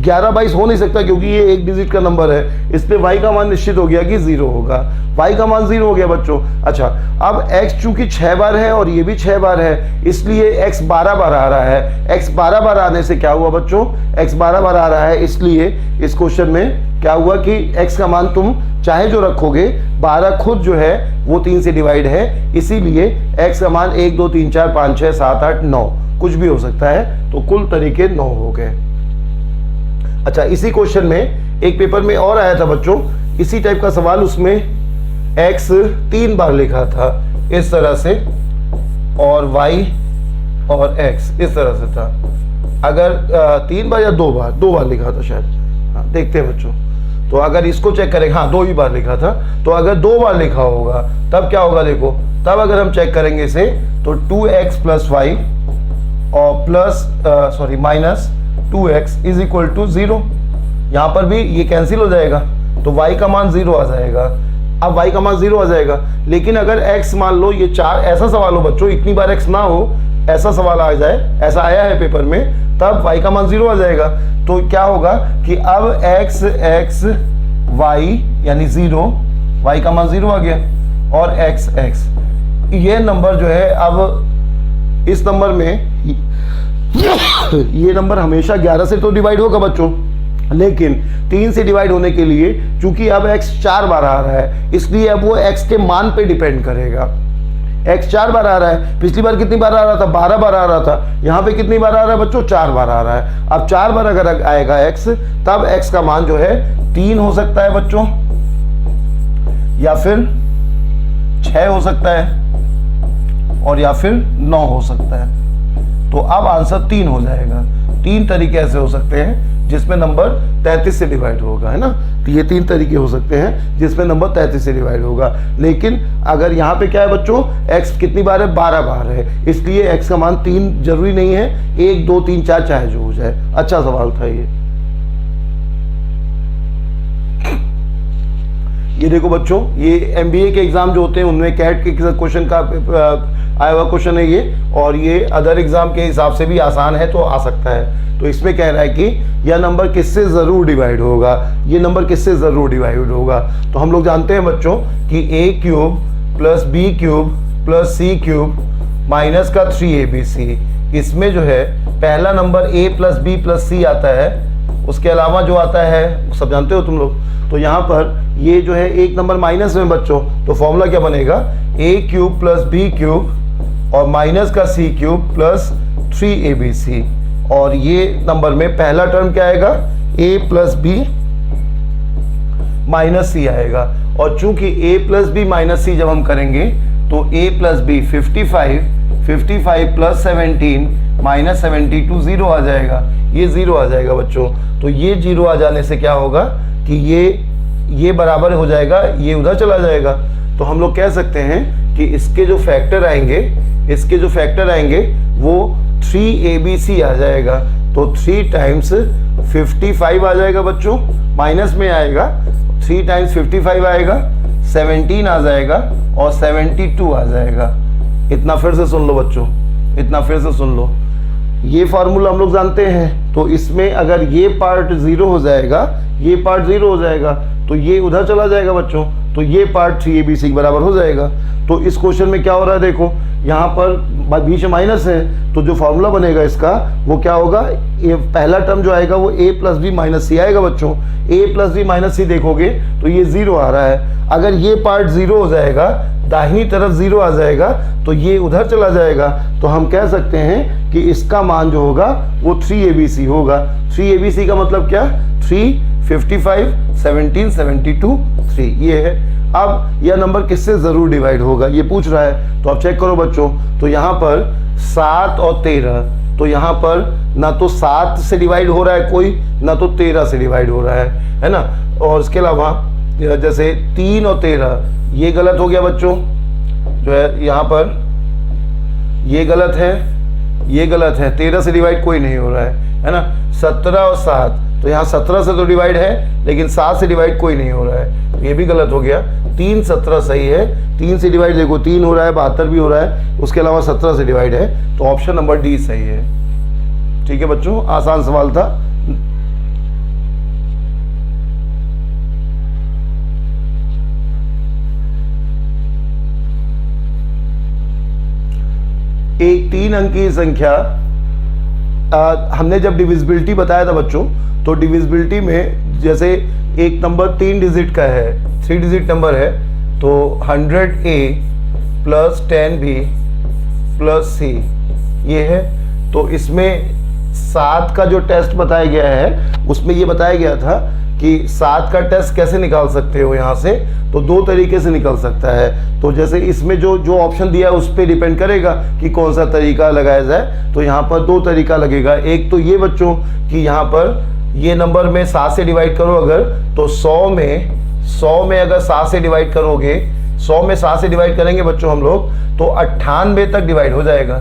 11 22 हो नहीं सकता क्योंकि ये एक डिजिट का नंबर है, इसलिए y का मान निश्चित हो गया कि 0 होगा। y का मान 0 हो गया बच्चों। अच्छा, अब x चूंकि 6 बार है और ये भी 6 बार है, इसलिए x 12 बार आ रहा है। x 12 बार आने से क्या हुआ बच्चों? x 12 बार आ रहा है, इसलिए इस क्वेश्चन में क्या हुआ कि x का मान तुम चाहे जो रखोगे, 12 खुद जो है वो 3 से डिवाइड है, इसीलिए x का मान 1 2 3 4 5 6 7 8 9 कुछ भी हो सकता है। तो कुल तरीके 9 हो गए। अच्छा, इसी क्वेश्चन में एक पेपर में और आया था बच्चों, इसी टाइप का सवाल, उसमें x 3 बार लिखा था इस तरह से, और y और x इस तरह से था। अगर 3 बार या 2 बार लिखा था शायद, हाँ देखते हैं बच्चों। तो अगर इसको चेक करें, हाँ 2 ही बार लिखा था, तो अगर 2 बार लिखा होगा तब क्या होगा? देखो, तब अगर हम चेक करेंगे इसे तो 2x प्लस y और minus 2x is equal to 0। यहाँ पर भी ये कैंसिल हो जाएगा, तो y का मान 0 आ जाएगा। अब y का मान 0 आ जाएगा, लेकिन अगर x मान लो ये 4, ऐसा सवाल हो बच्चों, इतनी बार x ना हो, ऐसा सवाल आ जाए, ऐसा आया है पेपर में, तब y का मान 0 आ जाएगा। तो क्या होगा कि अब x y यानी 0, y का मान 0 आ गया, और x ये नंबर जो है, अब इस नंबर में ये नंबर हमेशा 11 से तो डिवाइड होगा बच्चों, लेकिन 3 से डिवाइड होने के लिए चूंकि अब x 4 बार आ रहा है, इसलिए अब वो x के मान पे डिपेंड करेगा। x 4 बार आ रहा है, पिछली बार कितनी बार आ रहा था? 12 बार आ रहा था। यहाँ पे कितनी बार आ रहा है बच्चों? 4 बार आ रहा है। अब 4 बार अगर आएगा x, तब x का मान जो है 3 हो सकता है बच्चों, या फिर 6 हो सकता है, और या फिर 9 हो सकता है। तो अब आंसर 3 हो जाएगा। 3 तरीके ऐसे हो सकते हैं जिसमें नंबर 33 से डिवाइड होगा, है ना। तो ये 3 तरीके हो सकते हैं जिसमें नंबर 33 से डिवाइड होगा। लेकिन अगर यहाँ पे क्या है बच्चों, x कितनी बार है, 12 बार है, इसलिए x का मान 3 जरूरी नहीं है, 1 2 3 4 चाहे जो हो जाए। अच्छा सवाल था ये देखो बच्चों, ये MBA के एग्जाम जो होते हैं उनमें कैट के क्वेश्चन का आया हुआ क्वेश्चन है ये, और ये अदर एग्जाम के हिसाब से भी आसान है तो आ सकता है। तो इसमें कह रहा है कि यह नंबर किससे जरूर डिवाइड होगा, ये नंबर किससे जरूर डिवाइड होगा। तो हम लोग जानते हैं बच्चों कि a³ + b³ + c³ माइनस का 3abc, इसमें जो है पहला नंबर a + b + c आता है, उसके अलावा जो आता है सब जानते हो तुम लोग। तो यहाँ पर ये जो है एक नंबर माइनस में बच्चों, तो फॉर्मूला क्या बनेगा, a³ + b³ और माइनस का c³ + 3abc, और ये नंबर में पहला टर्म क्या आएगा, a + b - c आएगा। और चूंकि a + b - c जब हम करेंगे तो a + b 55 + 17 - 72 0 आ जाएगा, ये 0 आ जाएगा बच्चों। तो ये 0 आ जाने से क्या होगा कि ये बराबर हो जाएगा, ये उधर चला जाएगा। तो हम लोग कह सकते हैं कि इसके जो फैक्टर आएंगे वो 3abc आ जाएगा। तो 3 टाइम्स 55 आ जाएगा बच्चों, माइनस में आएगा, 3 टाइम्स 55 आएगा, 17 आ जाएगा और 72 आ जाएगा। इतना फिर से सुन लो बच्चों, इतना फिर से सुन लो। ये फार्मूला हम लोग जानते हैं, तो इसमें अगर ये पार्ट 0 हो जाएगा, ये पार्ट 0 हो जाएगा, तो ये उधर चला जाएगा बच्चों, तो ये पार्ट 3abc के बराबर हो जाएगा। तो इस क्वेश्चन में क्या हो रहा है, देखो यहाँ पर बीच में माइनस है, तो जो फार्मूला बनेगा इसका वो क्या होगा, ये पहला टर्म जो आएगा वो a + b - c आएगा बच्चों। a + b - c देखोगे तो ये 0 आ रहा है। अगर ये पार्ट 0 हो जाएगा, दाहिनी तरफ 0 आ जाएगा, तो ये उधर चला जाएगा। तो हम कह सकते हैं कि इसका मान जो होगा वो 3abc होगा। 3abc का मतलब क्या, 3 55 17 72 3, ये है। अब यह नंबर किससे जरूर डिवाइड होगा ये पूछ रहा है, तो अब चेक करो बच्चों। तो यहाँ पर 7 और 13, तो यहाँ पर ना तो 7 से डिवाइड हो रहा है कोई, ना तो 13 से डिवाइड हो रहा है ना। और इसके अलावा जैसे 3 और 13 ये गलत हो गया बच्चों, जो है यहाँ पर ये गलत है, ये गलत है, 13 से डिवाइड कोई नहीं हो रहा है ना। 17 और 7, तो यहाँ 17 से तो डिवाइड है लेकिन 7 से डिवाइड कोई नहीं हो रहा है, ये भी गलत हो गया। 3 17 सही है, 3 से डिवाइड देखो 3 हो रहा है, 72 भी हो रहा है, उसके अलावा 17 से डिवाइड है, तो ऑप्शन नंबर डी सही है। ठीक है बच्चों, आसान सवाल था। एक 3 अंकीय संख्या, हमने जब डिविजिबिलिटी बताया था बच्चों, तो डिविजिबिलिटी में जैसे एक नंबर 3 डिजिट का है, 3 डिजिट नंबर है, तो 100a + 10b + c ये है। तो इसमें 7 का जो टेस्ट बताया गया है उसमें ये बताया गया था कि 7 का टेस्ट कैसे निकाल सकते हो यहाँ से, तो 2 तरीके से निकल सकता है। तो जैसे इसमें जो ऑप्शन दिया है उस पर डिपेंड करेगा कि कौन सा तरीका लगाया जाए। तो यहाँ पर 2 तरीका लगेगा। एक तो ये बच्चों कि यहाँ पर ये नंबर में 7 से डिवाइड करो अगर, तो 100 में अगर 7 से डिवाइड करोगे, 100 में 7 से डिवाइड करेंगे बच्चों हम लोग, तो 98 तक डिवाइड हो जाएगा,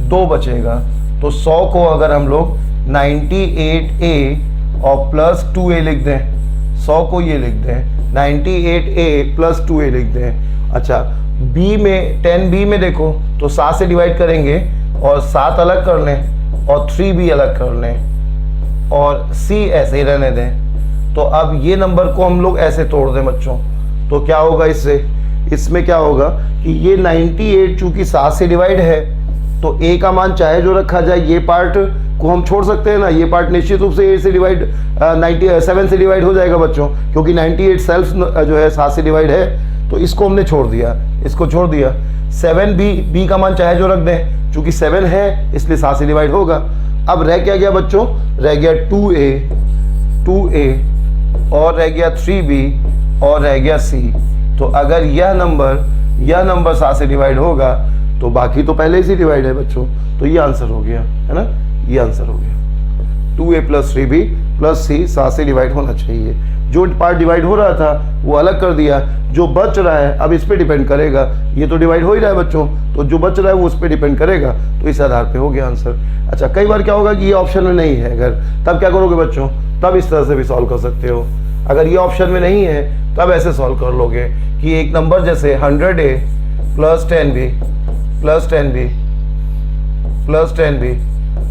2 बचेगा। तो 100 को अगर हम लोग 98a और प्लस 2a लिख दें, 100 को ये लिख दें 98a + 2a लिख दें। अच्छा, b में 10b में देखो तो 7 से डिवाइड करेंगे और 7 अलग कर लें और 3b अलग कर लें और c ऐसे ही रहने दें। तो अब ये नंबर को हम लोग ऐसे तोड़ दें बच्चों, तो क्या होगा इसमें क्या होगा कि ये 98 चूंकि 7 से डिवाइड है, तो a का मान चाहे जो रखा जाए, ये पार्ट को हम छोड़ सकते हैं ना, ये पार्ट निश्चित रूप से 8 से डिवाइड 97 से डिवाइड हो जाएगा बच्चों, क्योंकि 98 सेल्फ जो है 7 से डिवाइड है, तो इसको हमने छोड़ दिया, इसको छोड़ दिया। 7b का मान चाहे जो रख दें, चूंकि 7 है इसलिए 7 से डिवाइड होगा। अब रह क्या गया बच्चों, रह गया 2a और रह गया 3b और रह गया c। तो अगर यह नंबर 7 से डिवाइड होगा तो बाकी तो पहले से डिवाइड है बच्चों, तो ये आंसर हो गया, है ना, ये आंसर हो गया। 2a plus 3b plus c 7 से डिवाइड होना चाहिए। जो पार्ट डिवाइड हो रहा था वो अलग कर दिया, जो बच रहा है अब इस पे डिपेंड करेगा। ये तो डिवाइड हो ही रहा है बच्चों, तो जो बच रहा है वो उस पे डिपेंड करेगा, तो इस आधार पे हो गया आंसर। अच्छा, कई बार क्या होगा कि ये ऑप्शन में नहीं है, अगर तब क्या करोगे बच्चों, तब इस तरह से भी सॉल्व कर सकते हो। अगर ये ऑप्शन में नहीं है तब ऐसे सॉल्व कर लोगे कि एक नंबर जैसे 100a plus 10b plus 10b plus 10b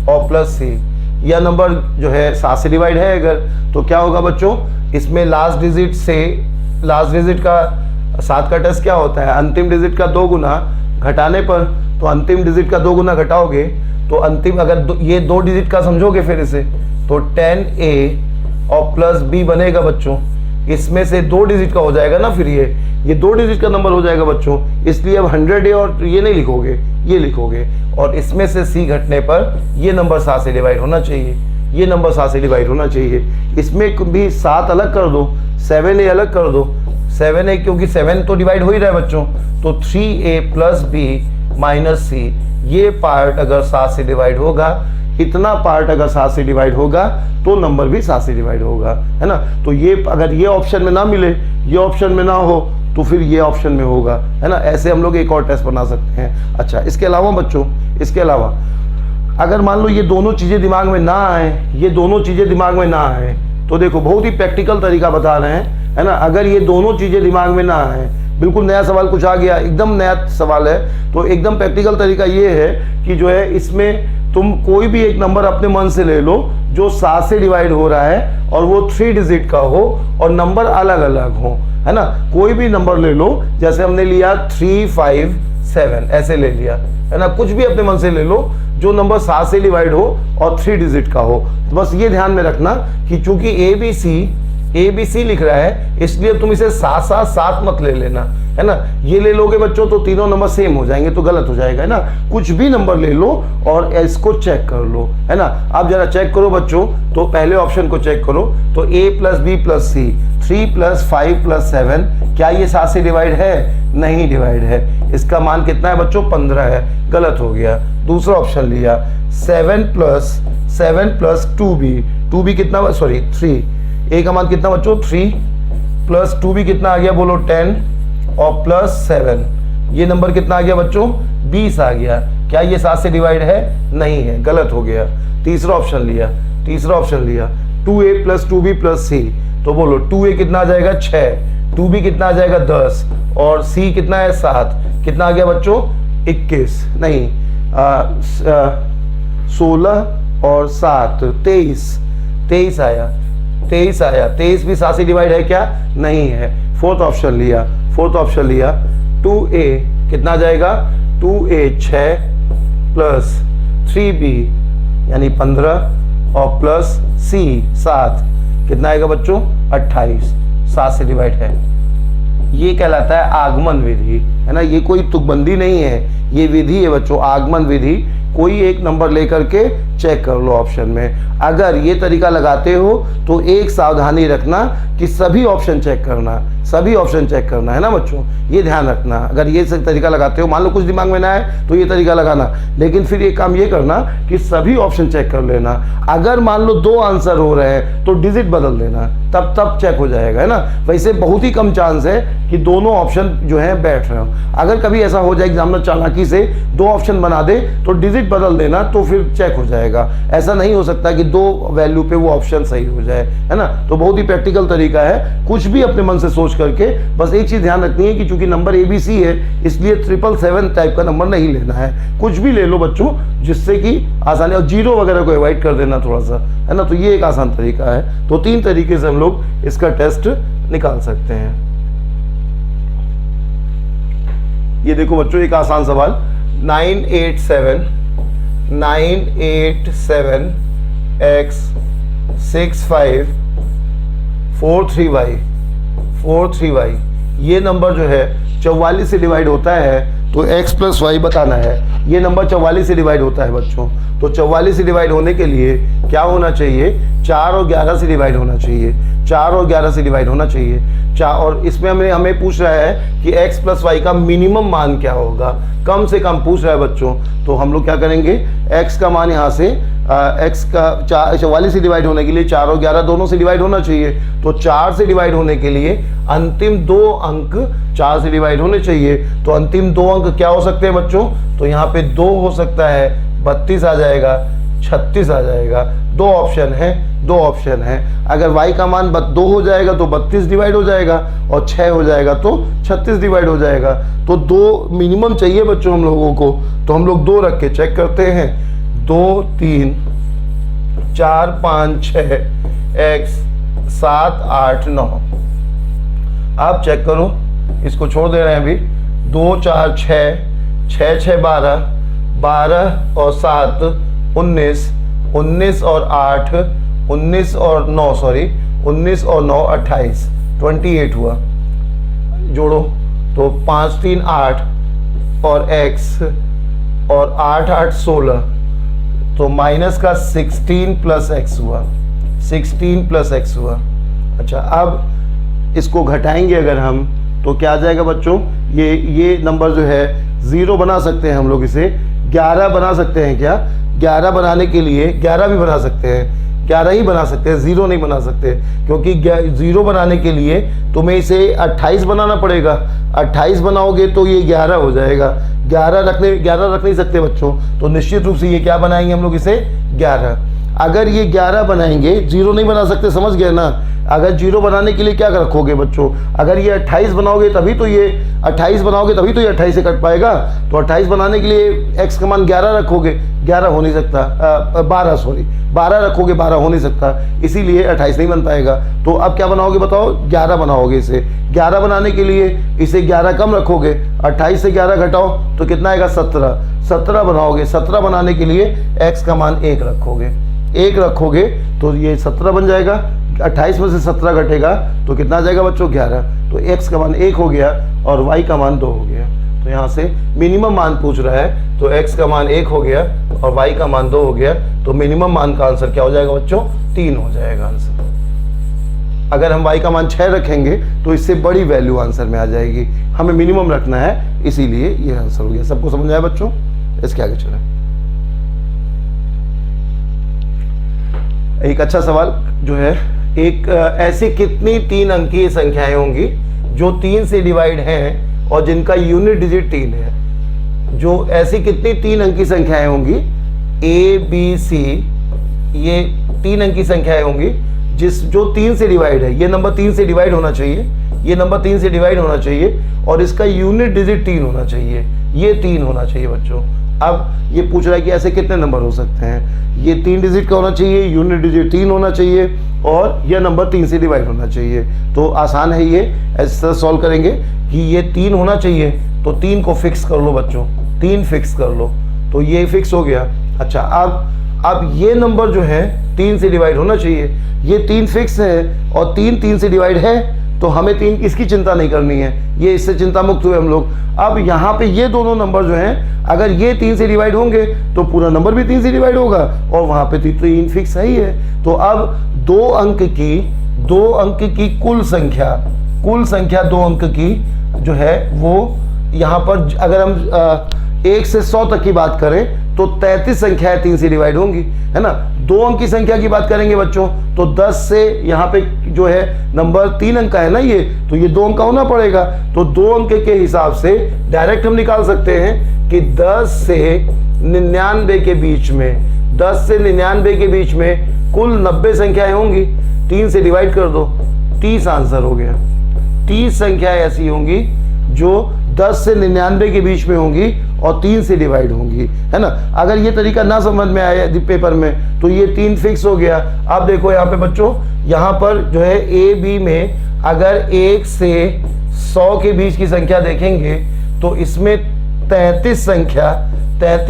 और प्लस c, यह नंबर जो है 7 से डिवाइड है अगर, तो क्या होगा बच्चों, इसमें लास्ट डिजिट का 7 का टेस्ट क्या होता है, अंतिम डिजिट का 2 गुना घटाने पर, तो अंतिम डिजिट का 2 गुना घटाओगे तो अंतिम, अगर ये 2 डिजिट का समझोगे फिर इसे, तो 10a और प्लस b बनेगा बच्चों। इसमें से 2 डिजिट का हो जाएगा ना, फिर ये 2 डिजिट का नंबर हो जाएगा बच्चों, इसलिए अब 100a और ये नहीं लिखोगे, ये लिखोगे, और इसमें से c घटने पर ये नंबर 7 से डिवाइड होना चाहिए, ये नंबर 7 से डिवाइड होना चाहिए। इसमें भी 7 अलग कर दो, 7a अलग कर दो, 7a क्योंकि 7 तो डिवाइड हो ही रहा है बच्चों, तो 3a plus b minus c, ये पार्ट अगर 7 से डिवाइड होगा, इतना पार्ट अगर 7 से डिवाइड होगा तो नंबर भी 7 से डिवाइड होगा, है ना। तो ये अगर ये ऑप्शन में ना मिले, ये ऑप्शन में ना हो, तो फिर ये ऑप्शन में होगा, है ना। ऐसे हम लोग एक और टेस्ट बना सकते हैं। अच्छा, इसके अलावा बच्चों, इसके अलावा अगर मान लो ये दोनों चीज़ें दिमाग में ना आए, ये दोनों चीज़ें दिमाग में ना आए, तो देखो बहुत ही प्रैक्टिकल तरीका बता रहे हैं, है ना। अगर ये दोनों चीज़ें दिमाग में ना आए, बिल्कुल नया सवाल कुछ आ गया, एकदम नया सवाल है, तो एकदम प्रैक्टिकल तरीका ये है कि जो है इसमें तुम कोई भी एक नंबर अपने मन से ले लो जो 7 से डिवाइड हो रहा है और वो 3 डिजिट का हो और नंबर अलग अलग हो, है ना। कोई भी नंबर ले लो, जैसे हमने लिया 3, 5, 7 ऐसे ले लिया, है ना। कुछ भी अपने मन से ले लो जो नंबर 7 से डिवाइड हो और 3 डिजिट का हो। तो बस ये ध्यान में रखना कि चूंकि ABC लिख रहा है, इसलिए तुम इसे 7 मत ले लेना, है ना। ये ले लोगे बच्चों तो तीनों नंबर सेम हो जाएंगे, तो गलत हो जाएगा, है ना। कुछ भी नंबर ले लो और इसको चेक कर लो, है ना। आप जरा चेक करो बच्चों, तो पहले ऑप्शन को चेक करो, तो a plus b plus c, 3 plus 5 plus 7, क्या ये 7 से डिवाइड है? नहीं डिवाइड है। इसका मान कितना है बच्चों? 15 है, गलत हो गया। दूसरा ऑप्शन लिया 7 प्लस 2b कितना, सॉरी 3, a का मान कितना बच्चों? 3 प्लस 2b कितना आ गया बोलो? 10 और प्लस 7, ये नंबर कितना आ गया बच्चों? 20 आ गया। क्या ये 7 से डिवाइड है? नहीं है, गलत हो गया। तीसरा ऑप्शन लिया 2a plus 2b plus c, तो बोलो 2a कितना आ जाएगा? 6, 2b कितना आ जाएगा? 10 और c कितना है? 7, कितना आ गया बच्चों? 21 नहीं 16 और 7 23 आया। 23 भी 7 से डिवाइड है क्या? नहीं है। फोर्थ ऑप्शन लिया 2a कितना आ जाएगा? 2a 6 प्लस 3b यानी 15 और प्लस c 7, कितना आएगा बच्चों? 28, 7 से डिवाइड है। ये कहलाता है आगमन विधि, है ना। ये कोई तुकबंदी नहीं है, ये विधि है बच्चों, आगमन विधि। कोई एक नंबर लेकर के चेक कर लो ऑप्शन में। अगर ये तरीका लगाते हो तो एक सावधानी रखना कि सभी ऑप्शन चेक करना, है ना बच्चों। ये ध्यान रखना, अगर ये तरीका लगाते हो, मान लो कुछ दिमाग में ना आए तो ये तरीका लगाना, लेकिन फिर ये काम ये करना कि सभी ऑप्शन चेक कर लेना। अगर मान लो 2 आंसर हो रहे हैं तो डिजिट बदल देना, तब चेक हो जाएगा, है ना। वैसे बहुत ही कम चांस है कि दोनों ऑप्शन जो है बैठ रहे हो। अगर कभी ऐसा हो जाए एग्जामिनर चालाकी से 2 ऑप्शन बना दे तो डिजिट बदल देना, तो फिर चेक हो जाएगा। ऐसा नहीं हो सकता कि 2 वैल्यू पे वो ऑप्शन सही हो जाए, है ना। तो बहुत ही प्रैक्टिकल तरीका है, कुछ भी अपने मन से सोच करके। बस एक चीज ध्यान रखनी है कि चूंकि नंबर ABC है, इसलिए 777 टाइप का नंबर नहीं लेना है। कुछ भी ले लो बच्चों जिससे कि आसानी, और 0 वगैरह को अवॉइड कर देना थोड़ा सा, है ना। तो ये एक आसान तरीका है। तो 3 तरीके से हम लोग इसका टेस्ट निकाल सकते हैं। ये देखो बच्चों एक आसान सवाल, 987 x 65 43y, ये नंबर जो है 44 से डिवाइड होता है, तो x प्लस वाई बताना है। ये नंबर 44 से डिवाइड होता है बच्चों, तो 44 से डिवाइड होने के लिए क्या होना चाहिए? 4 और 11 से डिवाइड होना चाहिए, 4 और 11 से डिवाइड होना चाहिए। और इसमें हमें पूछ रहा है कि x प्लस वाई का मिनिमम मान क्या होगा, कम से कम पूछ रहा है बच्चों। तो हम लोग क्या करेंगे, x का मान यहाँ से x का 44 से डिवाइड होने के लिए 4 और 11 दोनों से डिवाइड होना चाहिए। तो 4 से डिवाइड होने के लिए अंतिम 2 अंक 4 से डिवाइड होने चाहिए। तो अंतिम 2 अंक क्या हो सकते हैं बच्चों? तो यहाँ पे 2 हो सकता है, 32 आ जाएगा, 36 आ जाएगा। 2 ऑप्शन है, 2 ऑप्शन है। अगर y का मान 2 हो जाएगा तो 32 डिवाइड हो जाएगा, और 6 हो जाएगा तो 36 डिवाइड हो जाएगा। तो 2 मिनिमम चाहिए बच्चों हम लोगों को। तो हम लोग 2 रख के चेक करते हैं। 2 3 4 5 6 x 7 8 9। आप चेक करो, इसको छोड़ दे रहे हैं अभी। 2 4 6 6 6 12 12 और 7 19 19 और 8 19 और 9 सॉरी 19 और 9 28 28 हुआ। जोड़ो तो 5 3 8 और x और 8 8 16, तो माइनस का 16 प्लस x हुआ, 16 प्लस x हुआ। अच्छा, अब इसको घटाएंगे अगर हम तो क्या आ जाएगा बच्चों? ये नंबर जो है 0 बना सकते हैं हम लोग, इसे 11 बना सकते हैं क्या? 11 बनाने के लिए 11 भी बना सकते हैं, 11 ही बना सकते हैं, 0 नहीं बना सकते, क्योंकि 0 बनाने के लिए तुम्हें इसे 28 बनाना पड़ेगा। 28 बनाओगे तो ये 11 हो जाएगा। 11 रख नहीं सकते बच्चों, तो निश्चित रूप से ये क्या बनाएंगे हम लोग? इसे 11। अगर ये 11 बनाएंगे, 0 नहीं बना सकते, समझ गए ना? अगर 0 बनाने के लिए क्या रखोगे बच्चों? अगर ये 28 बनाओगे तभी तो ये 28 बनाओगे तभी तो ये 28 से कट पाएगा। तो 28 बनाने के लिए x का मान 11 रखोगे, 11 हो नहीं सकता, 12 रखोगे, 12 हो नहीं सकता, इसीलिए 28 नहीं बन पाएगा। तो अब क्या बनाओगे बताओ? 11 बनाओगे इसे। 11 बनाने के लिए इसे 11 कम रखोगे, 28 से 11 घटाओ तो कितना आएगा? 17। 17 बनाओगे। 17 बनाने के लिए x का मान 1 रखोगे, 1 रखोगे तो ये 17 बन जाएगा। 28 में से 17 घटेगा तो कितना आ जाएगा बच्चों? 11। तो x का मान 1 हो गया और y का मान 2 हो गया। तो यहाँ से मिनिमम मान पूछ रहा है, तो x का मान 1 हो गया और y का मान 2 हो गया। तो मिनिमम मान का आंसर क्या हो जाएगा बच्चों? 3 हो जाएगा आंसर। अगर हम y का मान 6 रखेंगे तो इससे बड़ी वैल्यू आंसर में आ जाएगी। हमें मिनिमम रखना है, इसीलिए ये आंसर हो गया। सबको समझ आया बच्चों? इसके आगे चलें। एक अच्छा सवाल जो है, एक ऐसी कितनी 3 अंकीय संख्याएं होंगी जो 3 से डिवाइड हैं और जिनका यूनिट डिजिट 3 है? जो ऐसी कितनी 3 अंकीय संख्याएं होंगी? A B C, ये 3 अंकीय संख्याएं होंगी जो 3 से डिवाइड है। ये नंबर 3 से डिवाइड होना चाहिए, ये नंबर 3 से डिवाइड होना चाहिए और इसका यूनिट डिजिट 3 होना चाहिए। ये 3 होना चाहिए बच्चों। अब ये पूछ रहा है कि ऐसे कितने नंबर हो सकते हैं? ये 3 डिजिट का होना चाहिए, यूनिट डिजिट 3 होना चाहिए और यह नंबर 3 से डिवाइड होना चाहिए। तो आसान है ये, ऐसा सॉल्व करेंगे कि ये 3 होना चाहिए, तो 3 को फिक्स कर लो बच्चों, 3 फिक्स कर लो, तो ये फिक्स हो गया। अच्छा, अब ये नंबर जो है 3 से डिवाइड होना चाहिए। ये 3 फिक्स है और 3 से डिवाइड है, तो हमें 3 इसकी चिंता नहीं करनी है, ये इससे चिंता मुक्त हुए हम लोग। अब यहाँ पे ये दोनों नंबर जो हैं, अगर ये 3 से डिवाइड होंगे तो पूरा नंबर भी 3 से डिवाइड होगा और वहाँ पे 3 फिक्स है ही है। तो अब 2 अंक की कुल संख्या 2 अंक की जो है वो यहाँ पर, अगर हम 1 से 100 तक की बात करें तो 33 संख्याएं 3 से डिवाइड होंगी, है ना। 2 अंक की संख्या की बात करेंगे बच्चों तो 10 से, यहाँ पे जो है नंबर 3 अंक का है ना ये, तो ये 2 अंक का होना पड़ेगा। तो 2 अंक के हिसाब से डायरेक्ट हम निकाल सकते हैं कि 10 से 99 के बीच में, 10 से 99 के बीच में कुल 90 संख्याएं होंगी। 3 से डिवाइड कर दो, 30 आंसर हो गया। 30 संख्याएं ऐसी होंगी जो 10 से 99 के बीच में होंगी और 3 से डिवाइड होंगी, है ना। अगर ये तरीका ना समझ में आए पेपर में तो ये 3 फिक्स हो गया। अब देखो यहाँ पे बच्चों, यहाँ पर जो है ए बी में अगर 1 से 100 के बीच की संख्या देखेंगे तो इसमें 33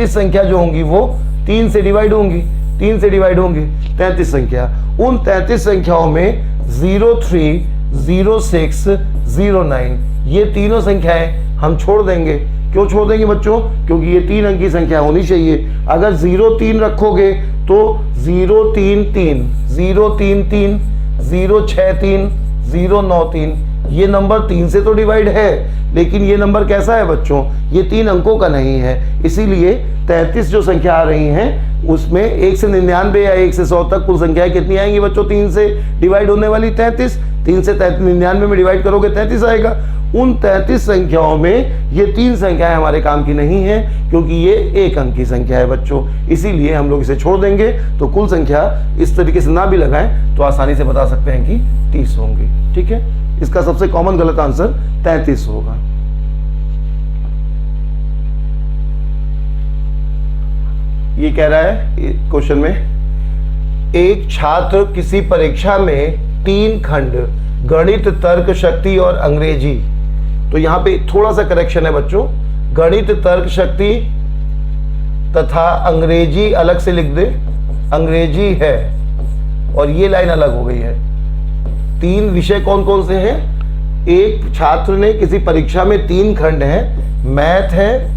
संख्या जो होंगी वो 3 से डिवाइड होंगी, 3 से डिवाइड होंगी 33 संख्या। उन 33 संख्याओं में 03, 06, 09 ये तीनों संख्याएं हम छोड़ देंगे। क्यों छोड़ देंगे बच्चों? क्योंकि ये 3 अंक की संख्या होनी चाहिए। अगर 03 रखोगे तो 033, 033, 063, 093 ये नंबर 3 से तो डिवाइड है, लेकिन ये नंबर कैसा है बच्चों, ये 3 अंकों का नहीं है। इसीलिए 33 जो संख्या आ रही हैं उसमें 1 से 99 या 1 से 100 तक कुल संख्याएं कितनी आएंगी बच्चों, 3 से डिवाइड होने वाली 33। 3 से 99 में डिवाइड करोगे 33 आएगा। उन 33 संख्याओं में ये 3 संख्याएं हमारे काम की नहीं है, क्योंकि ये 1 अंक की संख्या है बच्चों, इसीलिए हम लोग इसे छोड़ देंगे। तो कुल संख्या इस तरीके से ना भी लगाएं तो आसानी से बता सकते हैं कि 30 होंगी। ठीक है, इसका सबसे कॉमन गलत आंसर 33 होगा। ये कह रहा है क्वेश्चन में, एक छात्र किसी परीक्षा में 3 खंड गणित, तर्क शक्ति और अंग्रेजी, तो यहां पे थोड़ा सा करेक्शन है बच्चों, गणित, तर्क शक्ति तथा अंग्रेजी अलग से लिख दे, अंग्रेजी है, और ये लाइन अलग हो गई है। 3 विषय कौन कौन से हैं, एक छात्र ने किसी परीक्षा में 3 खंड हैं, मैथ है,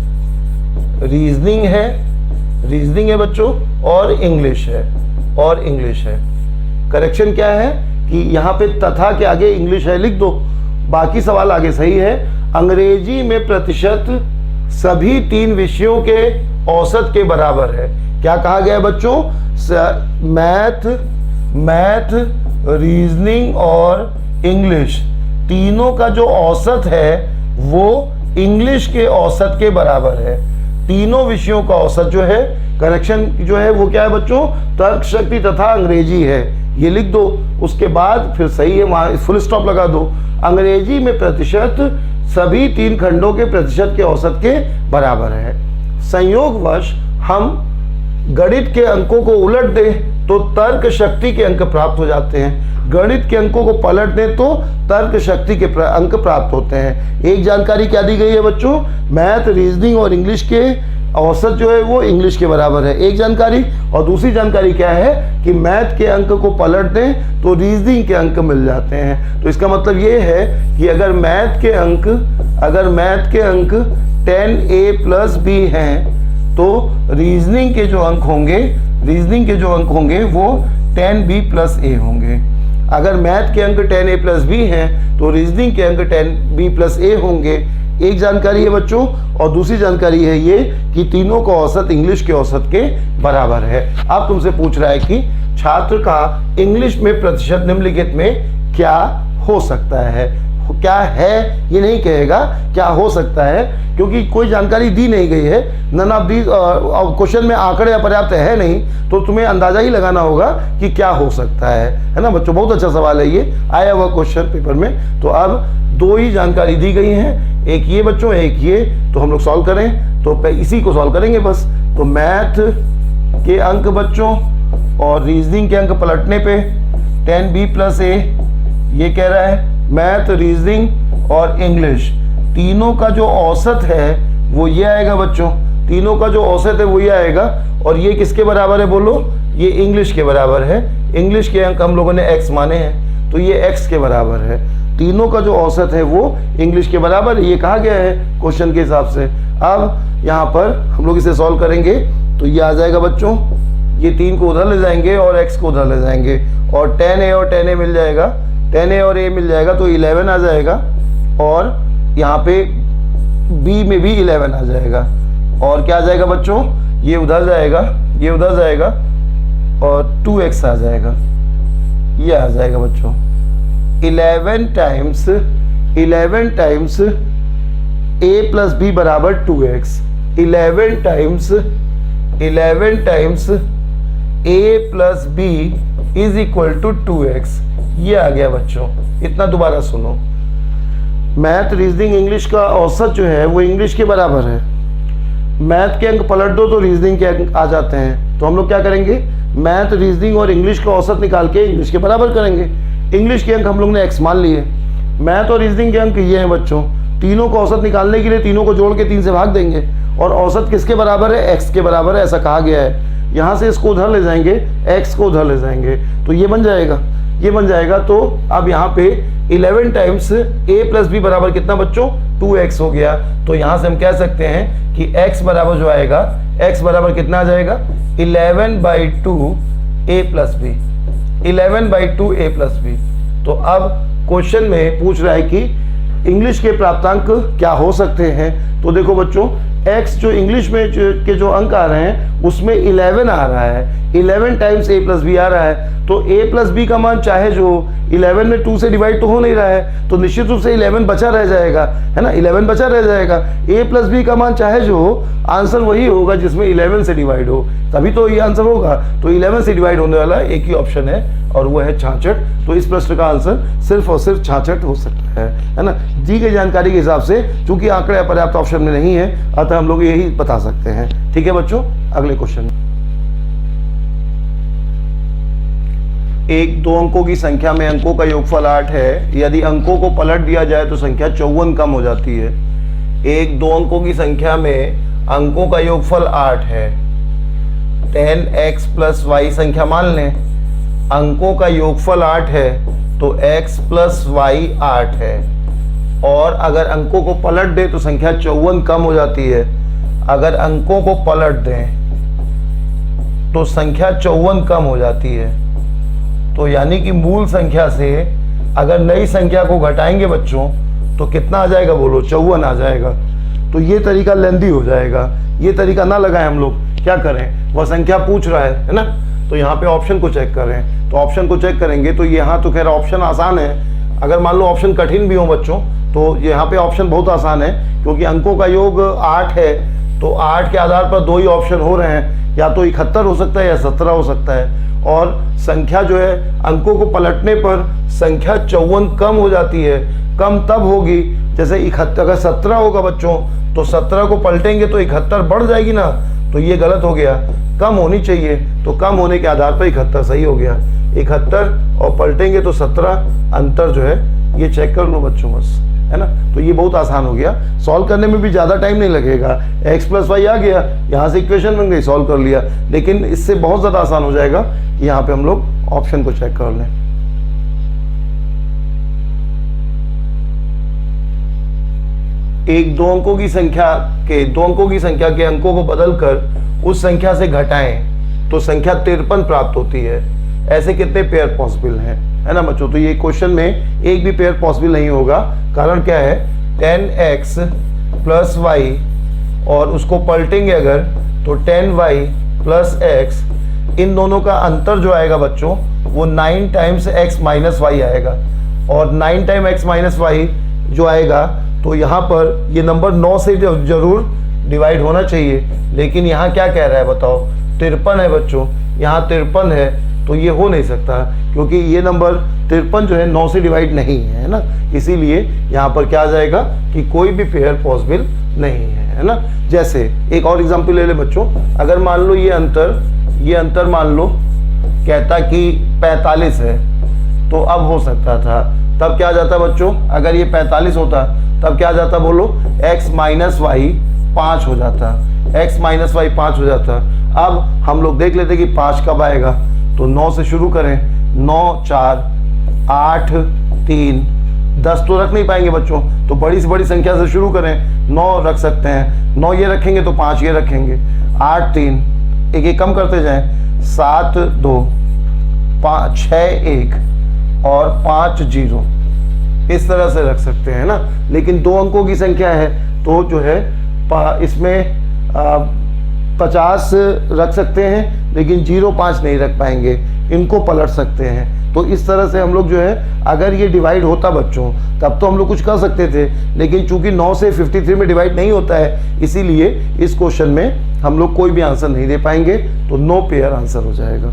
रीजनिंग है बच्चों, और इंग्लिश है। करेक्शन क्या है कि यहाँ पे तथा के आगे इंग्लिश है लिख दो, बाकी सवाल आगे सही है। अंग्रेजी में प्रतिशत सभी 3 विषयों के औसत के बराबर है। क्या कहा गया है बच्चों, मैथ, रीजनिंग और इंग्लिश, तीनों का जो औसत है वो इंग्लिश के औसत के बराबर है। तीनों विषयों का औसत जो है, करेक्शन जो है वो क्या है बच्चों, तर्क शक्ति तथा अंग्रेजी है, ये लिख दो। उसके बाद फिर सही है, वहां फुल स्टॉप लगा दो। अंग्रेजी में प्रतिशत सभी 3 खंडों के प्रतिशत के औसत के बराबर है। संयोगवश हम गणित के अंकों को उलट दें तो तर्क शक्ति के अंक प्राप्त हो जाते हैं, गणित के अंकों को पलट दें तो तर्क शक्ति के अंक प्राप्त होते हैं। एक जानकारी क्या दी गई है बच्चों, मैथ, रीजनिंग और इंग्लिश के औसत जो है वो इंग्लिश के बराबर है, एक जानकारी। और दूसरी जानकारी क्या है कि मैथ के अंक को पलट दें तो रीजनिंग के अंक मिल जाते हैं। तो इसका मतलब ये है कि अगर मैथ के अंक 10a+b हैं तो रीजनिंग के जो अंक होंगे वो 10b+a होंगे। अगर मैथ के अंक 10a+b हैं तो रीजनिंग के अंक 10b+a होंगे। एक जानकारी है बच्चों, और दूसरी जानकारी है ये कि तीनों का औसत इंग्लिश के औसत के बराबर है। अब तुमसे पूछ रहा है कि छात्र का इंग्लिश में प्रतिशत निम्नलिखित में क्या हो सकता है। क्या है ये नहीं कहेगा, क्या हो सकता है, क्योंकि कोई जानकारी दी नहीं गई है। नन ऑफ दीज क्वेश्चन में आंकड़े अपर्याप्त है नहीं, तो तुम्हें अंदाजा ही लगाना होगा कि क्या हो सकता है ना बच्चों। बहुत अच्छा सवाल है, ये आया हुआ क्वेश्चन पेपर में। तो अब 2 ही जानकारी दी गई हैं, एक ये बच्चों, एक ये। तो हम लोग सॉल्व करें तो इसी को सॉल्व करेंगे बस। तो मैथ के अंक बच्चों और रीजनिंग के अंक पलटने पे 10b+a, ये कह रहा है मैथ, रीजनिंग और इंग्लिश तीनों का जो औसत है वो ये आएगा बच्चों, तीनों का जो औसत है वो ये आएगा। और ये किसके बराबर है बोलो, ये इंग्लिश के बराबर है। इंग्लिश के अंक हम लोगों ने x माने हैं, तो ये x के बराबर है। तीनों का जो औसत है वो इंग्लिश के बराबर है, ये कहा गया है क्वेश्चन के हिसाब से। अब यहाँ पर हम लोग इसे सॉल्व करेंगे तो ये आ जाएगा बच्चों, ये 3 को उधर ले जाएंगे और x को उधर ले जाएंगे, और 10a और 10a मिल जाएगा, 10a और a मिल जाएगा तो 11 आ जाएगा, और यहाँ पे b में भी 11 आ जाएगा। और क्या आ जाएगा बच्चों, ये उधर जाएगा, ये उधर जाएगा, और 2x आ जाएगा, ये आ जाएगा बच्चों। 11 टाइम्स a+b बराबर 2x, 11 times a+b is equal to 2x, ये आ गया बच्चों। इतना दोबारा सुनो, मैथ, रीजनिंग, इंग्लिश का औसत जो है वो इंग्लिश के बराबर है। मैथ के अंक पलट दो तो रीजनिंग के अंक आ जाते हैं। तो हम लोग क्या करेंगे, मैथ, रीजनिंग और इंग्लिश का औसत निकाल के इंग्लिश के बराबर करेंगे। इंग्लिश के अंक हम लोग ने x मान लिए, मैथ और रीजनिंग के अंक ये हैं बच्चों। तीनों को औसत निकालने के लिए तीनों को जोड़ के 3 से भाग देंगे, और औसत किसके बराबर है, x के बराबर है, ऐसा कहा गया है। यहाँ से इसको उधर ले जाएंगे, x को उधर ले जाएंगे, तो ये बन जाएगा, ये बन जाएगा। तो अब यहाँ पे 11 टाइम्स a+b बराबर कितना बच्चों, 2x हो गया। तो यहाँ से हम कह सकते हैं कि x बराबर जो आएगा, x बराबर कितना आ जाएगा, 11/2 a+b, 11/2 a+b। तो अब क्वेश्चन में पूछ रहा है कि इंग्लिश के प्राप्तांक क्या हो सकते हैं। तो देखो बच्चों, x जो इंग्लिश में के जो अंक आ रहे हैं उसमें 11 आ रहा है, 11 टाइम्स a प्लस बी आ रहा है। तो a प्लस बी का मान चाहे जो 11 में 2 से डिवाइड तो हो नहीं रहा है, तो निश्चित रूप से 11 बचा रह जाएगा, है ना, 11 बचा रह जाएगा। a प्लस बी का मान चाहे जो आंसर वही होगा जिसमें 11 से डिवाइड हो, तभी तो ये आंसर होगा। तो 11 से डिवाइड होने वाला एक ही ऑप्शन है और वो है 66। तो इस प्रश्न का आंसर सिर्फ और सिर्फ 66 हो सकता है ना। दी गई जानकारी के हिसाब से चूंकि आंकड़े पर्याप्त ऑप्शन में नहीं है, अतः हम लोग यही बता सकते हैं। ठीक है बच्चों, अगले क्वेश्चन। एक 2 अंकों की संख्या में अंकों का योगफल 8 है। यदि अंकों को पलट दिया जाए तो संख्या 54 कम हो जाती है। एक 2 अंकों की संख्या में अंकों का योगफल 8 है। 10x प्लस वाई संख्या मान लें, अंकों का योगफल 8 है तो x प्लस वाई 8 है। और अगर अंकों को पलट दें तो संख्या 54 कम हो जाती है। अगर अंकों को पलट दें तो संख्या 54 कम हो जाती है। तो यानी कि मूल संख्या से अगर नई संख्या को घटाएंगे बच्चों तो कितना आ जाएगा, बोलो, 54 आ जाएगा। तो ये तरीका लेंदी हो जाएगा, ये तरीका ना लगाएं हम लोग। क्या करें, वह संख्या पूछ रहा है ना, तो यहाँ पे ऑप्शन को चेक करें। तो ऑप्शन को चेक करेंगे तो यहाँ तो खैर ऑप्शन आसान है। अगर मान लो ऑप्शन कठिन भी हो बच्चों तो यहाँ पे ऑप्शन बहुत आसान है, क्योंकि अंकों का योग 8 है तो 8 के आधार पर 2 ही ऑप्शन हो रहे हैं, या तो 71 हो सकता है या 17 हो सकता है। और संख्या जो है अंकों को पलटने पर संख्या 54 कम हो जाती है। कम तब होगी जैसे 71, अगर 17 होगा बच्चों तो 17 को पलटेंगे तो 71 बढ़ जाएगी ना, तो ये गलत हो गया, कम होनी चाहिए। तो कम होने के आधार पर 71 सही हो गया। 71 और पलटेंगे तो 17, अंतर जो है ये चेक कर लो बच्चों बस, है ना। तो ये बहुत आसान हो गया, सॉल्व करने में भी ज़्यादा टाइम नहीं लगेगा। x प्लस वाई आ गया, यहाँ से इक्वेशन बन गई, सॉल्व कर लिया। लेकिन इससे बहुत ज़्यादा आसान हो जाएगा, यहाँ पे हम लोग ऑप्शन को चेक कर लें। एक 2 अंकों की संख्या के अंकों को बदलकर उस संख्या से घटाएं तो संख्या 53 प्राप्त होती है। ऐसे कितने पेयर पॉसिबल हैं, है ना बच्चों। तो ये क्वेश्चन में एक भी पेयर पॉसिबल नहीं होगा। कारण क्या है, 10x प्लस वाई और उसको पलटेंगे अगर तो 10y प्लस x, इन दोनों का अंतर जो आएगा बच्चों वो 9 टाइम्स x माइनस वाई आएगा। और 9 टाइम x माइनस वाई जो आएगा तो यहाँ पर ये नंबर 9 से जरूर डिवाइड होना चाहिए। लेकिन यहाँ क्या कह रहा है बताओ, 53 है बच्चों, यहाँ 53 है, तो ये हो नहीं सकता क्योंकि ये नंबर 53 जो है 9 से डिवाइड नहीं है ना। इसीलिए यहाँ पर क्या आ जाएगा कि कोई भी पेयर पॉसिबल नहीं है ना। जैसे एक और एग्जांपल ले ले बच्चों, अगर मान लो ये अंतर मान लो कहता कि 45 है, तो अब हो सकता था, तब क्या जाता बच्चों, अगर ये 45 होता तब क्या जाता, बोलो, x माइनस वाई 5 हो जाता, x माइनस वाई 5 हो जाता। अब हम लोग देख लेते कि 5 कब आएगा, तो 9 से शुरू करें, 9 4 8 3 10 तो रख नहीं पाएंगे बच्चों, तो बड़ी से बड़ी संख्या से शुरू करें, 9 रख सकते हैं, 9 ये रखेंगे तो 5 ये रखेंगे, 8 3 एक एक कम करते जाएं, 7 2 5 6 1 और 5 0, इस तरह से रख सकते हैं ना। लेकिन 2 अंकों की संख्या है तो जो है इसमें 50 रख सकते हैं, लेकिन 0 5 नहीं रख पाएंगे, इनको पलट सकते हैं। तो इस तरह से हम लोग जो है, अगर ये डिवाइड होता बच्चों तब तो हम लोग कुछ कर सकते थे, लेकिन चूंकि 9 से 53 में डिवाइड नहीं होता है, इसीलिए इस क्वेश्चन में हम लोग कोई भी आंसर नहीं दे पाएंगे, तो नो पेयर आंसर हो जाएगा।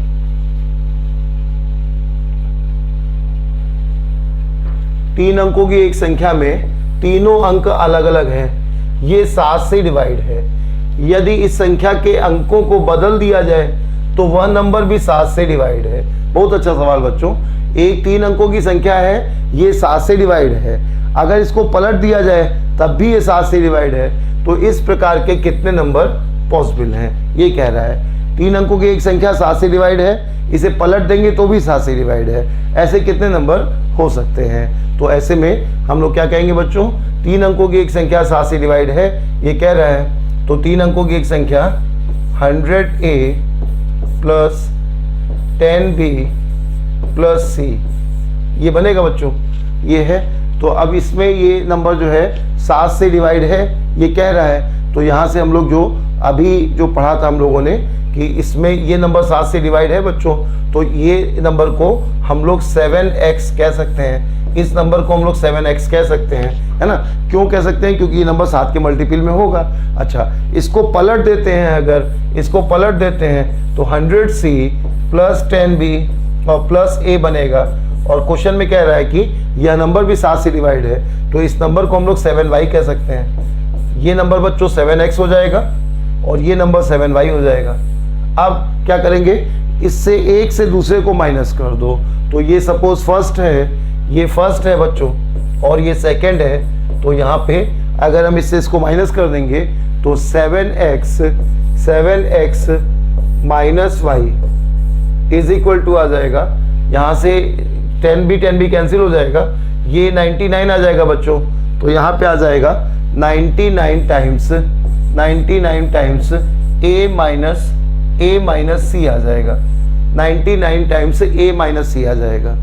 तीन अंकों की एक संख्या में तीनों अंक अलग अलग हैं, ये 7 से डिवाइड है। यदि इस संख्या के अंकों को बदल दिया जाए तो वह नंबर भी 7 से डिवाइड है। बहुत अच्छा सवाल बच्चों। एक 3 अंकों की संख्या है, ये 7 से डिवाइड है, अगर इसको पलट दिया जाए तब भी ये 7 से डिवाइड है। तो इस प्रकार के कितने नंबर पॉसिबल हैं, ये कह रहा है। 3 अंकों की एक संख्या 7 से डिवाइड है, इसे पलट देंगे तो भी 7 से डिवाइड है, ऐसे कितने नंबर हो सकते हैं। तो ऐसे में हम लोग क्या कहेंगे बच्चों, 3 अंकों की एक संख्या 7 से डिवाइड है, ये कह रहा है, तो 3 अंकों की एक संख्या 100A plus 10B plus C, ये बनेगा बच्चों। ये है। तो अब इसमें ये नंबर जो है 7 से डिवाइड है ये कह रहा है। तो यहाँ से हम लोग जो अभी जो पढ़ा था हम लोगों ने कि इसमें ये नंबर 7 से डिवाइड है बच्चों, तो ये नंबर को हम लोग 7x कह सकते हैं। इस नंबर को हम लोग 7x कह सकते हैं, है ना। क्यों कह सकते हैं? क्योंकि ये नंबर 7 के मल्टीपल में होगा। अच्छा, इसको पलट देते हैं, अगर इसको पलट देते हैं तो 100c प्लस 10b और प्लस a बनेगा। और क्वेश्चन में कह रहा है कि यह नंबर भी 7 से डिवाइड है, तो इस नंबर को हम लोग 7y कह सकते हैं। ये नंबर बच्चों 7x हो जाएगा और ये नंबर 7y हो जाएगा। अब क्या करेंगे, इससे एक से दूसरे को माइनस कर दो। तो ये सपोज फर्स्ट है, ये फर्स्ट है बच्चों और ये सेकंड है। तो यहाँ पे अगर हम इससे इसको माइनस कर देंगे तो 7x minus y is equal to आ जाएगा, यहाँ से 10 भी कैंसिल हो जाएगा, ये 99 आ जाएगा बच्चों। तो यहाँ पे आ जाएगा 99 टाइम्स a माइनस c आ जाएगा। 99 टाइम्स a माइनस c आ जाएगा।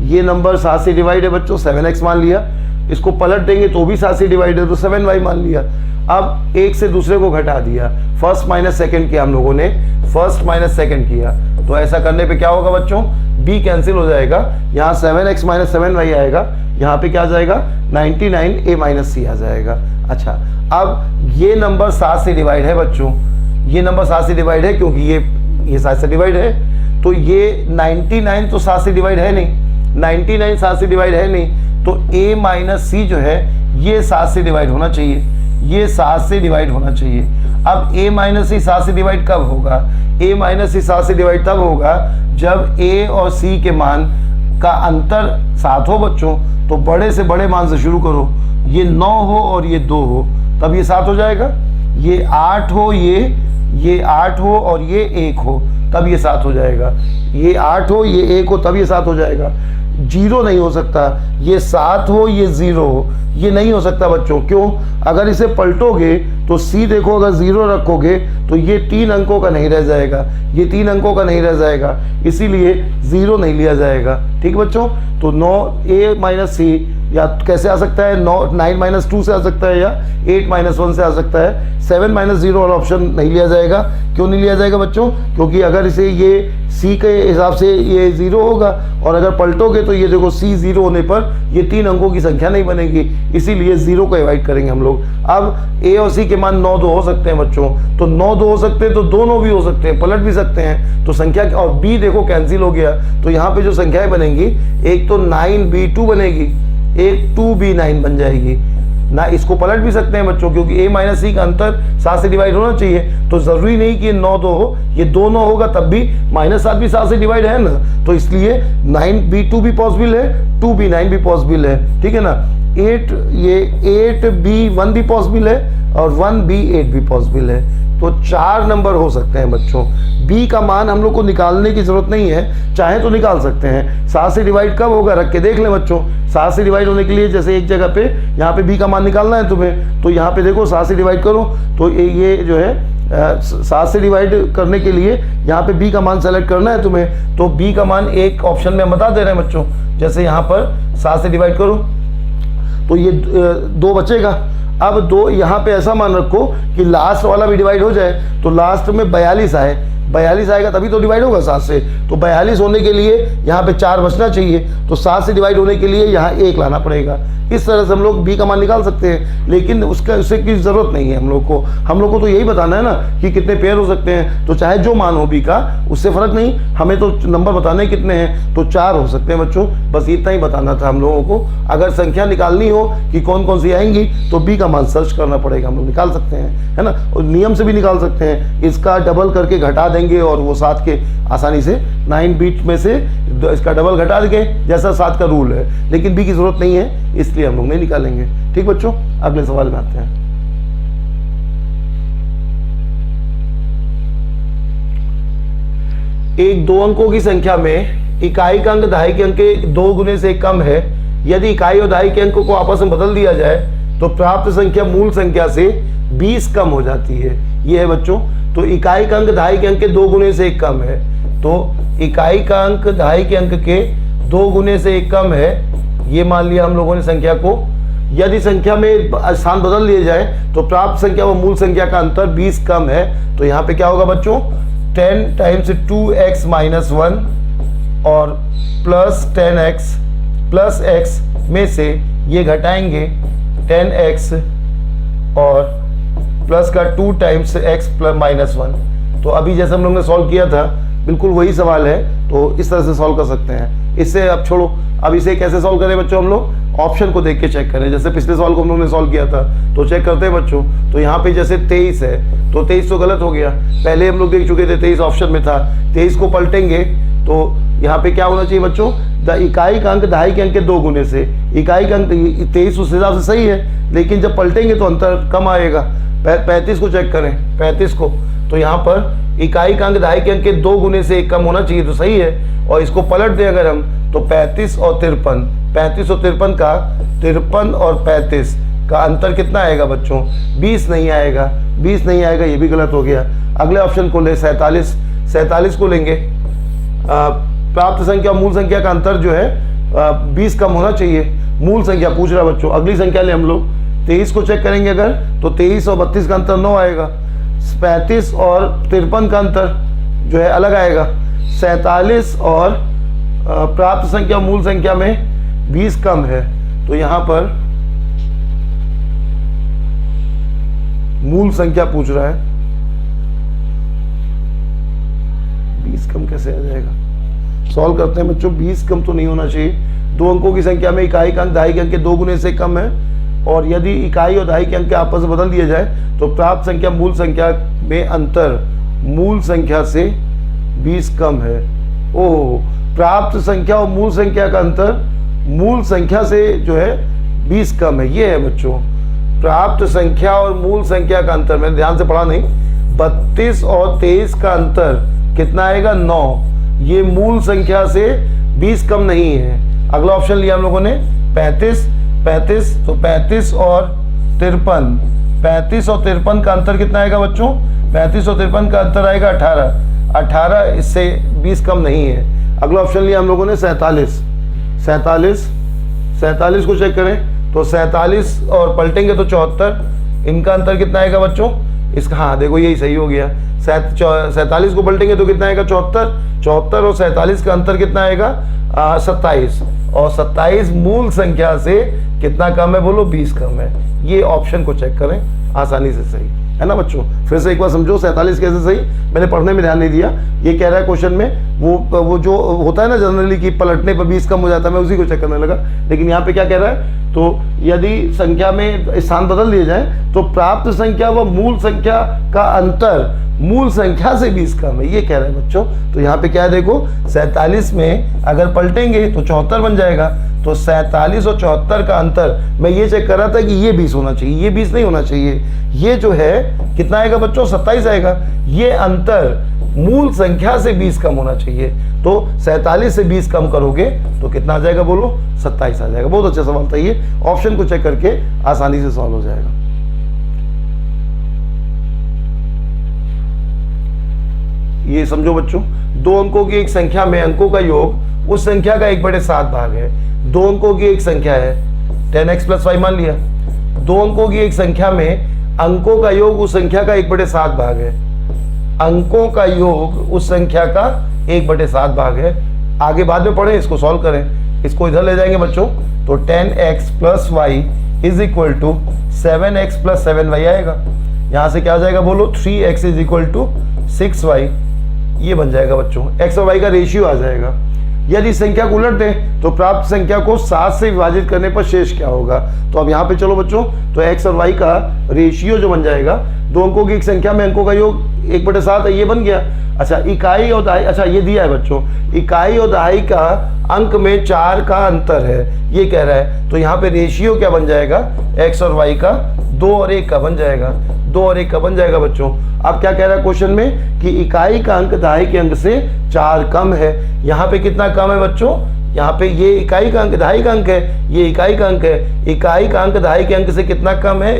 ये नंबर 7 से डिवाइड है बच्चों, 7x मान लिया। इसको पलट देंगे तो भी 7 से डिवाइड है तो 7y मान लिया। अब एक से दूसरे को घटा दिया, फर्स्ट माइनस सेकंड किया हम लोगों ने, फर्स्ट माइनस सेकंड किया। तो ऐसा करने पे क्या होगा बच्चों, b कैंसिल हो जाएगा, यहाँ 7x माइनस 7y आएगा, यहाँ पे क्या आ जाएगा 99 a माइनस c आ जाएगा। अच्छा, अब ये नंबर 7 से डिवाइड है बच्चों, ये नंबर 7 से डिवाइड है क्योंकि ये 7 से डिवाइड है। तो ये 99 तो 7 से डिवाइड है नहीं, 99 7 से डिवाइड है नहीं, तो a माइनस c जो है ये 7 से डिवाइड होना चाहिए, ये 7 से डिवाइड होना चाहिए। अब a माइनस c 7 से डिवाइड कब होगा, a माइनस c 7 से डिवाइड तब होगा जब a और c के मान का अंतर 7 हो बच्चों। तो बड़े से बड़े मान से शुरू करो, ये 9 हो और ये 2 हो तब ये 7 हो जाएगा, ये 8 हो, ये 8 हो और ये 1 हो तब ये 7 हो जाएगा, ये 8 हो ये 1 हो तब ये 7 हो जाएगा। 0 नहीं हो सकता, ये 7 हो ये 0 हो, ये नहीं हो सकता बच्चों। क्यों? अगर इसे पलटोगे तो c देखो, अगर 0 रखोगे तो ये 3 अंकों का नहीं रह जाएगा, ये 3 अंकों का नहीं रह जाएगा, इसीलिए 0 नहीं लिया जाएगा। ठीक बच्चों, तो 9a माइनस c या कैसे आ सकता है, 9 माइनस 2 से आ सकता है या 8 माइनस 1 से आ सकता है। 7 माइनस 0 वाला ऑप्शन नहीं लिया जाएगा। क्यों नहीं लिया जाएगा बच्चों? क्योंकि अगर इसे ये c के हिसाब से ये 0 होगा और अगर पलटोगे तो ये देखो c 0 होने पर ये 3 अंकों की संख्या नहीं बनेगी, इसीलिए 0 को अवॉइड करेंगे हम लोग। अब a और c के मान 9 2 हो सकते हैं बच्चों, तो 9 2 हो सकते हैं तो दोनों भी हो सकते हैं, पलट भी सकते हैं। तो संख्या और b देखो कैंसिल हो गया, तो यहाँ पे जो संख्याएं बनेंगी, एक तो 9b2 बनेगी, एक 2b9 बन जाएगी ना। इसको पलट भी सकते हैं बच्चों क्योंकि a माइनस c का अंतर 7 से डिवाइड होना चाहिए, तो जरूरी नहीं कि ये 9 2 हो, ये 2 9 होगा तब भी -7 भी 7 से डिवाइड है ना, तो इसलिए 9b2 भी पॉसिबल है, 2b9 भी पॉसिबल है। ठीक है ना, 8b1 भी पॉसिबल है और 1b8 भी पॉसिबल है। तो 4 नंबर हो सकते हैं बच्चों। b का मान हम लोग को निकालने की जरूरत नहीं है, चाहे तो निकाल सकते हैं। 7 से डिवाइड कब होगा रख के देख लें बच्चों। 7 से डिवाइड होने के लिए जैसे एक जगह पे यहाँ पे b का मान निकालना है तुम्हें, तो यहाँ पे देखो 7 से डिवाइड करो, तो ये जो है 7 से डिवाइड करने के लिए यहाँ पे b का मान सेलेक्ट करना है तुम्हें। तो b का मान एक ऑप्शन में बता दे रहे हैं बच्चों, जैसे यहाँ पर 7 से डिवाइड करो तो ये 2 बचेगा। अब 2 यहाँ पे ऐसा मान रखो कि लास्ट वाला भी डिवाइड हो जाए, तो लास्ट में 42 आए, 42 आएगा तभी तो डिवाइड होगा 7 से। तो 42 होने के लिए यहाँ पे 4 बचना चाहिए, तो 7 से डिवाइड होने के लिए यहाँ 1 लाना पड़ेगा। इस तरह से हम लोग b का मान निकाल सकते हैं, लेकिन उससे की ज़रूरत नहीं है हम लोग को तो यही बताना है ना कि कितने पेयर हो सकते हैं। तो चाहे जो मान हो b का, उससे फ़र्क नहीं, हमें तो नंबर बताने कितने हैं, तो 4 हो सकते हैं बच्चों। बस इतना ही बताना था हम लोगों को। अगर संख्या निकालनी हो कि कौन कौन सी आएंगी तो b का मान सर्च करना पड़ेगा, हम लोग निकाल सकते हैं, है ना। और नियम से भी निकाल सकते हैं, इसका डबल करके घटा देंगे और वो 7 के आसानी से 9 बीट में से इसका डबल घटा देंगे, जैसा 7 का रूल है। लेकिन b की ज़रूरत नहीं है, इसलिए हम लोग नहीं निकालेंगे। ठीक बच्चों, अगले सवाल में आते हैं। एक 2 अंकों की संख्या में इकाई का अंक दहाई के अंक के 2 गुने से कम है। यदि इकाई और दहाई के अंकों को आपस में बदल दिया जाए तो प्राप्त संख्या मूल संख्या से 20 कम हो जाती है। ये है बच्चों, तो इकाई का अंक दहाई के अंक के 2 गुने से कम है, तो इकाई का अंक दहाई के अंक के 2 गुने से कम है, ये मान लिया हम लोगों ने संख्या को। यदि संख्या में स्थान बदल लिए जाए तो प्राप्त संख्या व मूल संख्या का अंतर 20 कम है, तो यहाँ पे क्या होगा बच्चों, 10 टाइम्स 2x माइनस 1 और प्लस 10x प्लस x में से ये घटाएंगे 10x और प्लस का 2 टाइम्स x प्लस माइनस 1। तो अभी जैसे हम लोग ने सॉल्व किया था बिल्कुल वही सवाल है, तो इस तरह से सॉल्व कर सकते हैं। इससे अब छोड़ो, अब इसे कैसे सॉल्व करें बच्चों, हम लोग ऑप्शन को देख के चेक करें। जैसे पिछले सवाल को हम लोग ने सॉल्व किया था तो चेक करते हैं बच्चों। तो यहाँ पे जैसे 23 है तो 23 तो गलत हो गया, पहले हम लोग देख चुके थे 23 ऑप्शन में था। 23 को पलटेंगे तो यहाँ पे क्या होना चाहिए बच्चों, इकाई का अंक दहाई के अंक के 2 गुने से। इकाई का अंक 23 उस हिसाब से सही है, लेकिन जब पलटेंगे तो अंतर कम आएगा। 35 को चेक करें, 35 को, तो यहाँ पर इकाई का अंक दहाई के अंक के 2 गुने से 1 कम होना चाहिए, तो सही है। और इसको पलट दें अगर हम तो 35 और 53, 35 और 53 का 53 और 35 का अंतर कितना आएगा बच्चों, 20 नहीं आएगा, 20 नहीं आएगा, ये भी गलत हो गया। अगले ऑप्शन को ले 47, 47 को लेंगे। प्राप्त संख्या और मूल संख्या का अंतर जो है 20 कम होना चाहिए, मूल संख्या पूछ रहा बच्चों। अगली संख्या ले हम लोग 23 को चेक करेंगे अगर तो 23 और 32 का अंतर 9 आएगा। 35 और 53 का अंतर जो है अलग आएगा। 47 और प्राप्त संख्या मूल संख्या में 20 कम है, तो यहाँ पर मूल संख्या पूछ रहा है, 20 कम कैसे आ जाएगा। सॉल्व करते हैं बच्चों। 20 कम तो नहीं होना चाहिए, 2 अंकों की संख्या में इकाई का अंक दहाई के अंक के 2 गुने से कम है, और यदि इकाई और दहाई के अंक के आपस में बदल दिया जाए तो प्राप्त संख्या मूल संख्या में अंतर मूल संख्या से 20 कम है। ओह, प्राप्त संख्या और मूल संख्या का अंतर मूल संख्या से जो है 20 कम है, ये है बच्चों प्राप्त संख्या और मूल संख्या का अंतर। मैंने ध्यान से पढ़ा नहीं, 32 और 23 का अंतर कितना आएगा, 9। ये मूल संख्या से 20 कम नहीं है। अगला ऑप्शन लिया हम लोगों ने 35, तो 35 और 53, 35 और 53 का अंतर कितना आएगा बच्चों, 35 और 53 का अंतर आएगा 18, 18 इससे 20 कम नहीं है। अगला ऑप्शन लिया हम लोगों ने 47, 47 को चेक करें तो 47 और पलटेंगे तो 74, इनका अंतर कितना आएगा बच्चों, इसका, हाँ देखो यही सही हो गया। 47 को पलटेंगे तो कितना आएगा 74 और 47 का अंतर कितना आएगा 27, और 27 मूल संख्या से कितना कम है बोलो, 20 कम है। ये ऑप्शन को चेक करें, आसानी से सही है ना बच्चों। फिर से एक बार समझो 47 कैसे सही, मैंने पढ़ने में ध्यान नहीं दिया। ये कह रहा है क्वेश्चन में वो जो होता है ना जनरली कि पलटने पर 20 कम हो जाता है, मैं उसी को चेक करने लगा। लेकिन यहाँ पे क्या कह रहा है, तो यदि संख्या में स्थान बदल दिए जाए तो प्राप्त संख्या व मूल संख्या का अंतर मूल संख्या से 20 कम है, ये कह रहे हैं बच्चों। तो यहाँ पे क्या है देखो, 47 में अगर पलटेंगे तो 74 बन जाएगा। तो 47 और 74 का अंतर, मैं ये चेक कर रहा था कि ये 20 होना चाहिए, ये 20 नहीं होना चाहिए। ये जो है कितना आएगा बच्चों, 27 आएगा। ये अंतर मूल संख्या से 20 कम होना चाहिए। तो 47 से 20 कम करोगे तो कितना आ जाएगा बोलो, 27 आ जाएगा। बहुत अच्छा सवाल था ये, ऑप्शन को चेक करके आसानी से सॉल्व हो जाएगा। ये समझो बच्चों, 2 अंकों की एक संख्या में अंकों का योग उस संख्या का 1/7 भाग है। 2 अंकों की एक संख्या है, 10x + 5 मान लिया। 2 अंकों की एक संख्या में अंकों का योग उस संख्या का 1/7 भाग है। अंकों का योग उस संख्या का 1/7 भाग है। आगे बाद में पढ़ें, इसको सॉल्व करें। इसको इधर ले जाएंगे बच्चों तो 10x + y = 7x + 7y आएगा। यहाँ से क्या आ जाएगा बोलो, 3x = 6y, ये बन जाएगा बच्चों। x और y का रेशियो आ जाएगा। यदि संख्या को उलट दें तो प्राप्त संख्या को 7 से विभाजित करने पर शेष क्या होगा। तो अब यहाँ पे चलो बच्चों, तो x और y का रेशियो जो बन जाएगा, 2 अंकों की एक संख्या में अंकों का योग 1/7 है, ये बन गया। अच्छा, इकाई और दहाई, अच्छा ये दिया है बच्चों, इकाई और दहाई का अंक में 4 का अंतर है, ये कह रहा है। तो यहाँ पे रेशियो क्या बन जाएगा, x और y का 2 और 1 का बन जाएगा, 2 और 1 का बन जाएगा बच्चों। अब क्या कह रहा है क्वेश्चन में कि इकाई का अंक दहाई के अंक से 4 कम है। यहाँ पे कितना कम है बच्चों, यहाँ पे ये इकाई का अंक दहाई का अंक है, ये इकाई का अंक है। इकाई का अंक दहाई के अंक से कितना कम है,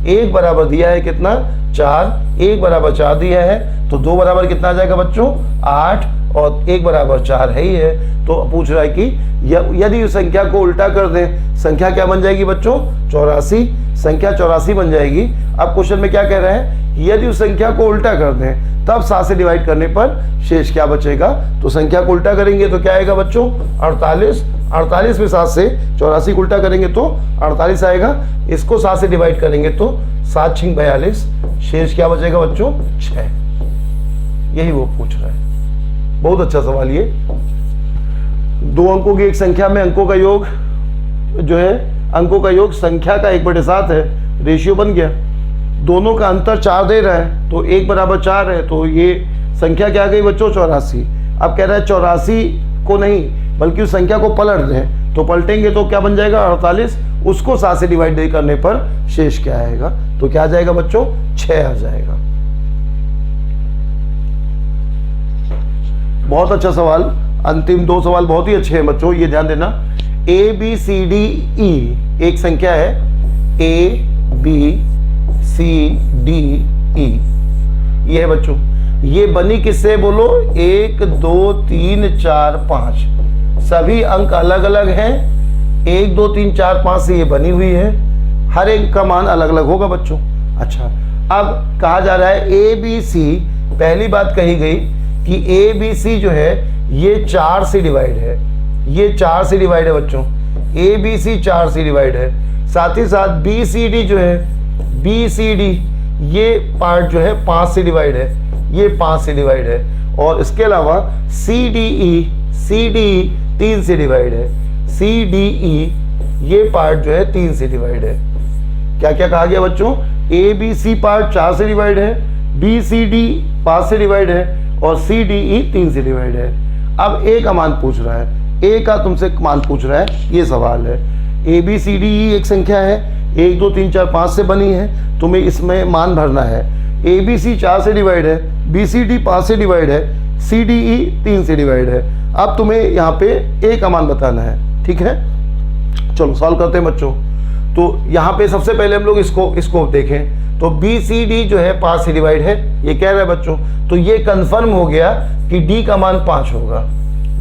1 बराबर दिया है कितना, 4, 1 बराबर 4 दिया है। तो 2 बराबर कितना आ जाएगा बच्चों, 8 और 1 बराबर 4 है ही है। तो पूछ रहा है कि यदि उस संख्या को उल्टा कर दें, संख्या क्या बन जाएगी बच्चों? 84। संख्या 84 बन जाएगी। अब क्वेश्चन में क्या कह रहे हैं? यदि उस संख्या को उल्टा कर दें तब 7 से डिवाइड करने पर शेष क्या बचेगा? तो संख्या को उल्टा करेंगे तो क्या आएगा बच्चों? 48। 48 में 7 से 84 को उल्टा करेंगे तो 48 आएगा। इसको 7 से डिवाइड करेंगे तो 7 × 42, शेष क्या बचेगा बच्चों? 6। यही वो पूछ रहा है। बहुत अच्छा सवाल ये। 2 अंकों की एक संख्या में अंकों का योग जो है, अंकों का योग संख्या का 1/7 है, रेशियो बन गया। दोनों का अंतर 4 दे रहा है तो 1 बराबर 4 है, तो ये संख्या क्या आ गई बच्चों? 84। अब कह रहा है 84 को नहीं बल्कि उस संख्या को पलट दें, तो पलटेंगे तो क्या बन जाएगा? 48। उसको 7 से डिवाइड करने पर शेष क्या आएगा? तो क्या आ जाएगा बच्चों? 6 आ जाएगा। बहुत अच्छा सवाल। अंतिम 2 सवाल बहुत ही अच्छे हैं बच्चों, ये ध्यान देना। ABCDE एक संख्या है, ABCDE ये है बच्चों। ये बनी किससे बोलो? 1 2 3 4 5 सभी अंक अलग अलग हैं। 1 2 3 4 5 से ये बनी हुई है। हर एक का मान अलग अलग होगा बच्चों। अच्छा, अब कहा जा रहा है ABC, पहली बात कही गई कि ABC जो है ये 4 से डिवाइड है। ये 4 से डिवाइड है बच्चों। ABC 4 से डिवाइड है। साथ ही साथ BCD जो है, BCD ये पार्ट जो है 5 से डिवाइड है। ये 5 से डिवाइड है। और इसके अलावा CDE 3 से डिवाइड है। CDE ये पार्ट जो है 3 से डिवाइड है। क्या क्या कहा गया बच्चों? ABC पार्ट 4 से डिवाइड है, BCD 5 से डिवाइड है और CDE 3 से डिवाइड है। अब A का मान पूछ रहा है। A का तुमसे मान पूछ रहा है, ये सवाल है। ABCDE एक संख्या है, 1 2 3 4 5 से बनी है, तुम्हें इसमें मान भरना है। ABC 4 से डिवाइड है, BCD 5 से डिवाइड है, CDE 3 से डिवाइड है। अब तुम्हें यहाँ पे A का मान बताना है, ठीक है? चलो सॉल्व करते हैं बच्चों। तो यहाँ पे सबसे पहले हम लोग इसको देखें तो BCD जो है 5 से डिवाइड है, ये कह रहा है बच्चों। तो ये कंफर्म हो गया कि D का मान 5 होगा।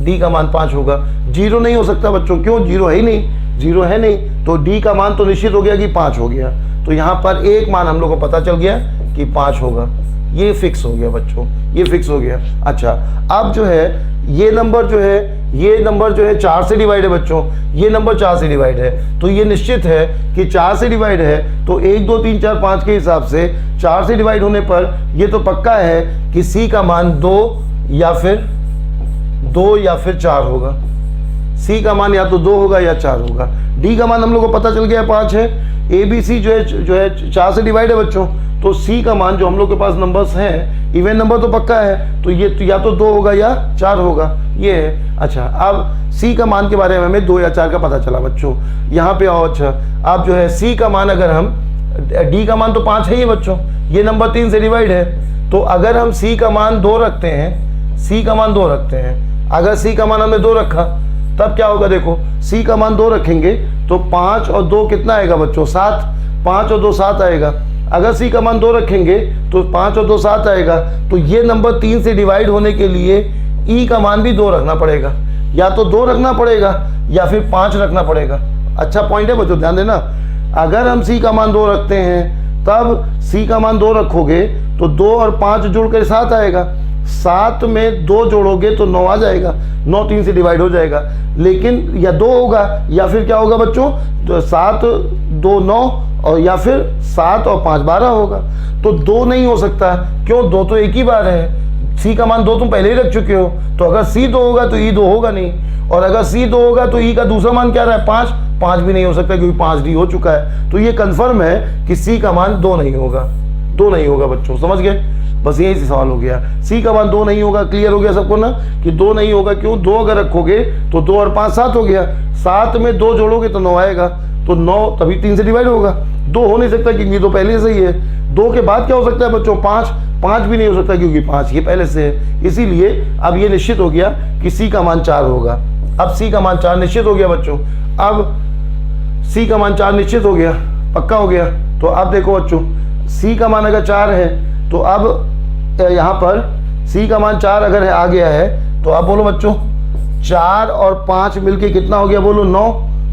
D का मान 5 होगा। 0 नहीं हो सकता बच्चों, क्यों? 0 है ही नहीं, 0 है नहीं, तो D का मान तो निश्चित हो गया कि 5 हो गया। तो यहाँ पर एक मान हम लोग को पता चल गया कि 5 होगा। ये फिक्स हो गया बच्चों, ये फिक्स हो गया। अच्छा, अब जो है ये नंबर जो है 4 से डिवाइड है बच्चों। ये नंबर 4 से डिवाइड है, तो ये निश्चित है कि 4 से डिवाइड है। तो 1 2 3 4 5 के हिसाब से 4 से डिवाइड होने पर ये तो पक्का है कि C का मान 2 या फिर 4 होगा। C का मान या तो 2 होगा या 4 होगा। D का मान हम लोग को पता चल गया 5 है। ABC जो है 4 से डिवाइड है बच्चों। तो C का मान जो हम लोग के पास नंबर्स हैं, इवन नंबर तो पक्का है, तो ये तो या तो 2 होगा या 4 होगा, ये है। अच्छा, अब C का मान के बारे में हमें 2 या 4 का पता चला बच्चों। यहाँ पे आओ। अच्छा, अब जो है C का मान अगर हम, D का मान तो 5 है ही बच्चों, ये नंबर 3 से डिवाइड है। तो अगर हम C का मान 2 रखते हैं, C का मान 2 रखते हैं, अगर C का मान हमने 2 रखा तब क्या होगा? देखो, C का मान 2 रखेंगे तो 5 और 2 कितना आएगा बच्चों? 7। 5 और 2 7 आएगा। अगर C का मान 2 रखेंगे तो 5 और 2 7 आएगा। तो ये नंबर 3 से डिवाइड होने के लिए E का मान भी 2 रखना पड़ेगा। या तो 2 रखना पड़ेगा या फिर 5 रखना पड़ेगा। अच्छा पॉइंट है बच्चों, ध्यान देना। अगर हम C का मान 2 रखते हैं तब C का मान 2 रखोगे तो 2 और 5 जुड़कर 7 आएगा। 7 में 2 जोड़ोगे तो 9 आ जाएगा। 9 3 से डिवाइड हो जाएगा। लेकिन या 2 होगा या फिर क्या होगा बच्चों? तो 7 2 9 और या फिर 7 और 5 12 होगा। तो 2 नहीं हो सकता, क्यों? 2 तो एक ही बार है। C का मान 2 तुम पहले ही रख चुके हो, तो अगर C 2 होगा तो E 2 होगा नहीं, और अगर C 2 होगा तो E का दूसरा मान क्या रहा है? 5। 5 भी नहीं हो सकता क्योंकि 5D हो चुका है। तो ये कंफर्म है कि C का मान 2 नहीं होगा। 2 नहीं होगा बच्चों, समझ गए? बस यही सवाल हो गया। C का मान 2 नहीं होगा। क्लियर हो गया सबको ना कि 2 नहीं होगा? क्यों? 2 अगर रखोगे तो 2 और 5 7 हो गया। 7 में 2 जोड़ोगे तो 9 आएगा। तो 9 तभी 3 से डिवाइड होगा। 2 हो नहीं सकता क्योंकि तो पहले से ही है। 2 के बाद क्या हो सकता है बच्चों? 5। 5 भी नहीं हो सकता क्योंकि 5 ये पहले से है। इसीलिए अब ये निश्चित हो गया कि C का मान 4 होगा। अब C का मान 4 निश्चित हो गया बच्चों। अब C का मान 4 निश्चित हो गया, पक्का हो गया। तो अब देखो बच्चों, C का मान अगर 4 है तो अब यहाँ पर C का मान 4 अगर है आ गया है तो तो आप बोलो बच्चों 4 और 5 मिलके कितना हो गया, बोलो 9।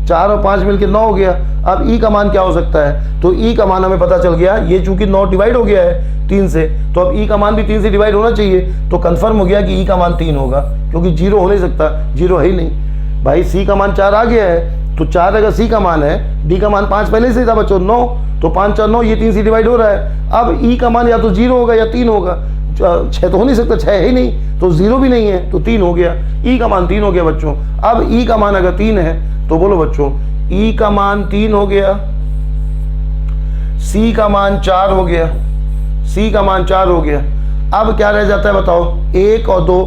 4 और 5 मिलके 9 हो गया। अब ई का मान क्या हो सकता है, तो ई का मान हमें पता चल गया, ये चूंकि 9 डिवाइड हो गया है 3 से, तो अब ई का मान भी 3 से डिवाइड होना चाहिए। तो कंफर्म हो गया कि ई का मान 3 होगा, क्योंकि 0 हो नहीं सकता, 0 है ही नहीं भाई। सी का मान 4 आ गया है, तो 4 अगर सी का मान है, डी का मान 5 पहले से था बच्चों 9, तो 5 4 9, ये 3 से डिवाइड हो रहा है। अब ई का मान या तो 0 होगा या 3 होगा, 6 तो हो नहीं सकता, 6 है ही नहीं, तो 0 भी नहीं है, तो 3 हो गया। ई का मान 3 हो गया बच्चों। अब ई का मान अगर 3 है तो बोलो बच्चों ई का मान 3 हो गया, सी का मान 4 हो गया, सी का मान 4 हो गया। अब क्या रह जाता है बताओ, 1 और 2,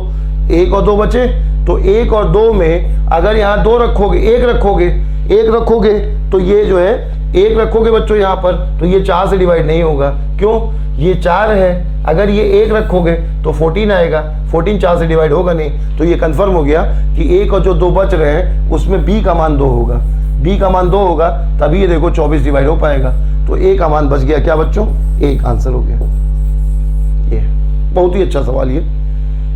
1 और 2 बचे, तो 1 और 2 में अगर यहाँ 2 रखोगे, 1 रखोगे तो ये जो है 1 रखोगे बच्चों यहाँ पर, तो ये 4 से डिवाइड नहीं होगा। क्यों, ये 4 है, अगर ये 1 रखोगे तो 14 आएगा, 14 4 से डिवाइड होगा नहीं। तो ये कंफर्म हो गया कि 1 और जो 2 बच रहे हैं उसमें बी का मान 2 होगा, बी का मान 2 होगा, तभी ये देखो 24 डिवाइड हो पाएगा। तो ए का मान बच गया क्या बच्चों, एक आंसर हो गया। ये बहुत ही अच्छा सवाल ये।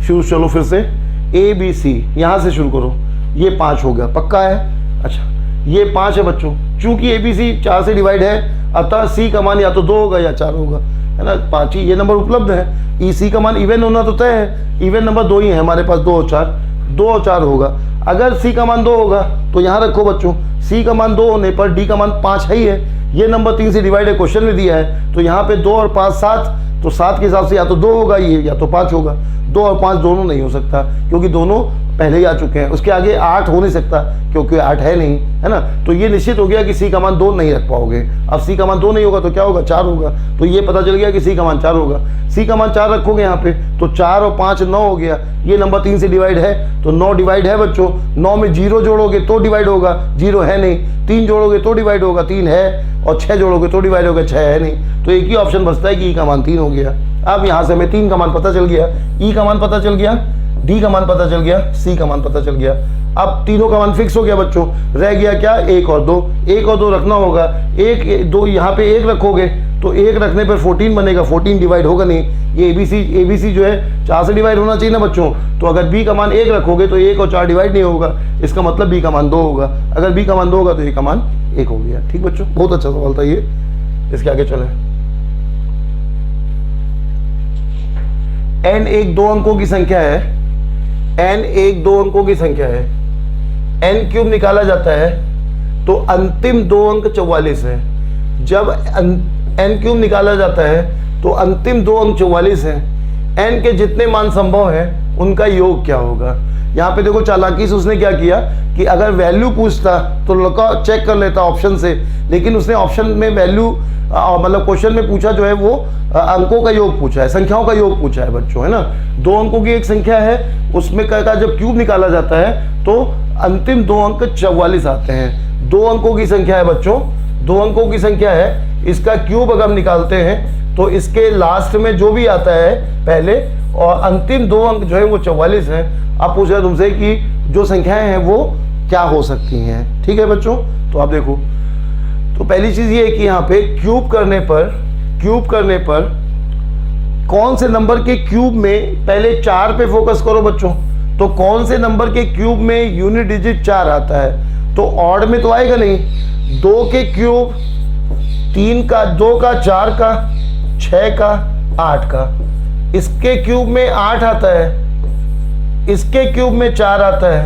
शुरू चलो फिर से, ए बी सी यहाँ से शुरू करो, ये 5 हो गया, पक्का है। अच्छा ये 5 है बच्चों, चूंकि ए बी सी 4 से डिवाइड है, अतः सी का मान या तो 2 होगा या 4 होगा, है ना। 5 ही ये नंबर उपलब्ध है। ई सी का मान इवन होना तो तय है, इवन नंबर 2 ही है हमारे पास, 2 और 4, 2 और 4 होगा। अगर सी का मान 2 होगा तो यहाँ रखो बच्चों, सी का मान 2 होने पर डी का मान 5 है ही है, ये नंबर 3 से डिवाइड है, क्वेश्चन में दिया है, तो यहाँ पे 2 और 5 7, तो 7 के हिसाब से या तो 2 होगा ये, या तो 5 होगा। 2 और 5 दोनों नहीं हो सकता, क्योंकि दोनों पहले ही आ चुके हैं। उसके आगे 8 हो नहीं सकता, क्योंकि 8 है नहीं, है ना। तो ये निश्चित हो गया कि सी का मान 2 नहीं रख पाओगे। अब सी का मान 2 नहीं होगा तो क्या होगा, 4 होगा। तो ये पता चल गया कि सी का मान 4 होगा। सी का मान 4 रखोगे यहाँ पे, तो 4 और 5 9 हो गया। ये नंबर 3 से डिवाइड है, तो 9 डिवाइड है बच्चों। 9 में 0 जोड़ोगे तो डिवाइड होगा, 0 है नहीं। 3 जोड़ोगे तो डिवाइड होगा, 3 है। और 6 जोड़ोगे तो डिवाइड होगा, 6 है नहीं। तो एक ही ऑप्शन बचता है कि ई का मान 3 हो गया। अब यहाँ से हमें 3 का मान पता चल गया, ई का मान पता चल गया, डी का मान पता चल गया, सी का मान पता चल गया। अब तीनों का मान फिक्स हो गया बच्चों। रह गया क्या, 1 और 2। 1 और 2 रखना होगा। 1 2 यहाँ पे 1 रखोगे तो 1 रखने पर 14 बनेगा, 14 डिवाइड होगा नहीं। ये एबीसी जो है 4 से डिवाइड होना चाहिए ना बच्चों। तो अगर बी का मान 1 रखोगे तो 1 और 4 डिवाइड नहीं होगा, इसका मतलब बी का मान 2 होगा। अगर बी का मान 2 होगा तो ए का मान 1 हो गया। ठीक बच्चों, बहुत अच्छा सवाल था ये। इसके आगे चले। n एक 2 अंकों की संख्या है, n एक 2 अंकों की संख्या है। n क्यूब निकाला जाता है तो अंतिम 2 अंक 44 है। जब n क्यूब निकाला जाता है तो अंतिम 2 अंक 44 है। n के जितने मान संभव है उनका योग क्या होगा। यहाँ पे देखो चालाकी से उसने क्या किया कि अगर वैल्यू पूछता तो लड़का चेक कर लेता ऑप्शन से, लेकिन उसने ऑप्शन में वैल्यू मतलब क्वेश्चन में पूछा जो है वो अंकों का योग पूछा है, संख्याओं का योग पूछा है बच्चों, है ना। 2 अंकों की एक संख्या है, उसमें का जब क्यूब निकाला जाता है तो अंतिम 2 अंक 44 आते हैं। 2 अंकों की संख्या है बच्चों, 2 अंकों की संख्या है, इसका क्यूब अगर हम निकालते हैं तो इसके लास्ट में जो भी आता है पहले, और अंतिम 2 अंक जो है वो 44 है। अब पूछ रहे हैं तुमसे कि जो संख्याएं हैं वो क्या हो सकती हैं। ठीक है बच्चों, तो आप देखो, तो पहली चीज ये है कि यहाँ पे क्यूब करने पर कौन से नंबर के क्यूब में, पहले 4 पे फोकस करो बच्चों, तो कौन से नंबर के क्यूब में यूनिट डिजिट 4 आता है। तो ऑड में तो आएगा नहीं। 2 के क्यूब 3 का, 2 का, 4 का, 6 का, 8 का। इसके क्यूब में 8 आता है, इसके क्यूब में 4 आता है,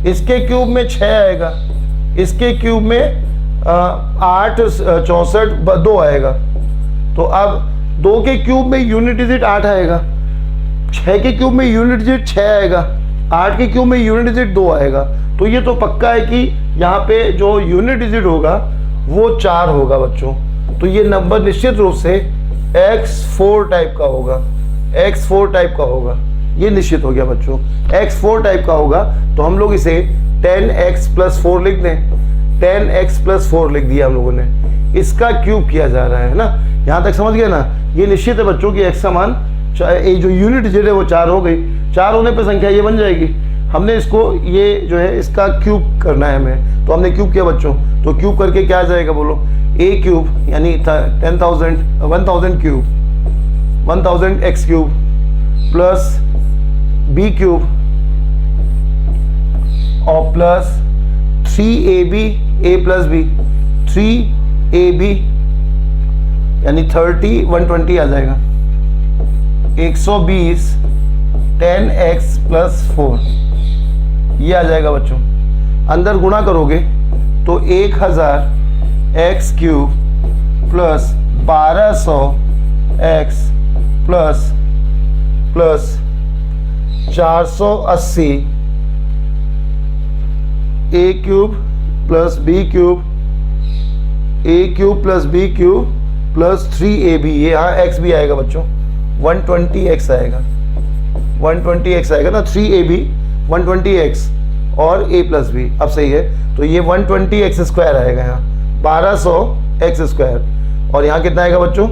इसके क्यूब में 6 आएगा, इसके क्यूब में 8 64 2 आएगा। तो अब 2 के क्यूब में यूनिट डिजिट 8 आएगा, 6 के क्यूब में यूनिट डिजिट 6 आएगा, 8 के क्यूब में यूनिट डिजिट 2 आएगा। तो ये तो पक्का है कि यहाँ पे जो यूनिट डिजिट होगा वो 4 होगा बच्चों। तो ये नंबर निश्चित रूप से x4 टाइप का होगा, x4 टाइप का होगा, ये निश्चित हो गया बच्चों। x4 टाइप का होगा तो हम लोग इसे 10x + 4 लिख दें। 10x + 4 लिख दिया हम लोगों ने, इसका क्यूब किया जा रहा है ना। यहाँ तक समझ गए ना। ये निश्चित है बच्चों कि x का मान, जो यूनिट डिजिट है वो 4 हो गई। 4 होने पर संख्या ये बन जाएगी। हमने इसको, ये जो है इसका क्यूब करना है हमें, तो हमने क्यूब किया बच्चों। तो क्यूब करके क्या आ जाएगा बोलो, a क्यूब यानी 1000 cube 1000 x cube plus b cube और plus 3ab a plus B, 3ab यानी 30, 120 आ जाएगा, 120 10x प्लस 4 ये आ जाएगा बच्चों। अंदर गुणा करोगे तो 1000 x cube plus 1200 x plus 480 a cube plus b cube, a cube plus b cube plus 3ab, ये यहाँ x भी आएगा बच्चों, 120x आएगा, 120x आएगा ना, 3ab 120x और a प्लस b, अब सही है। तो ये 120x स्क्वायर आएगा यहाँ, 1200x स्क्वायर, और यहाँ कितना आएगा बच्चों,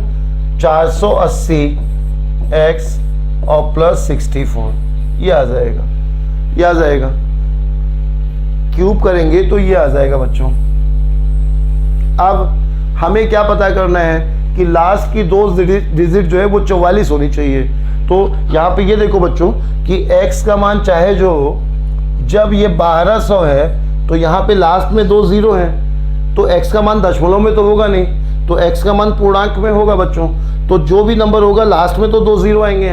480x और प्लस 64, ये आ जाएगा, ये आ जाएगा। क्यूब करेंगे तो ये आ जाएगा बच्चों। अब हमें क्या पता करना है कि लास्ट की दो डिजिट जो है वो 44 होनी चाहिए। तो यहाँ पे ये देखो बच्चों कि x का मान चाहे जो, जब ये 1200 है तो यहाँ पे लास्ट में 2 0 हैं, तो x का मान दशमलव में तो होगा नहीं, तो x का मान पूर्णांक में होगा बच्चों। तो जो भी नंबर होगा लास्ट में तो 2 0 आएंगे,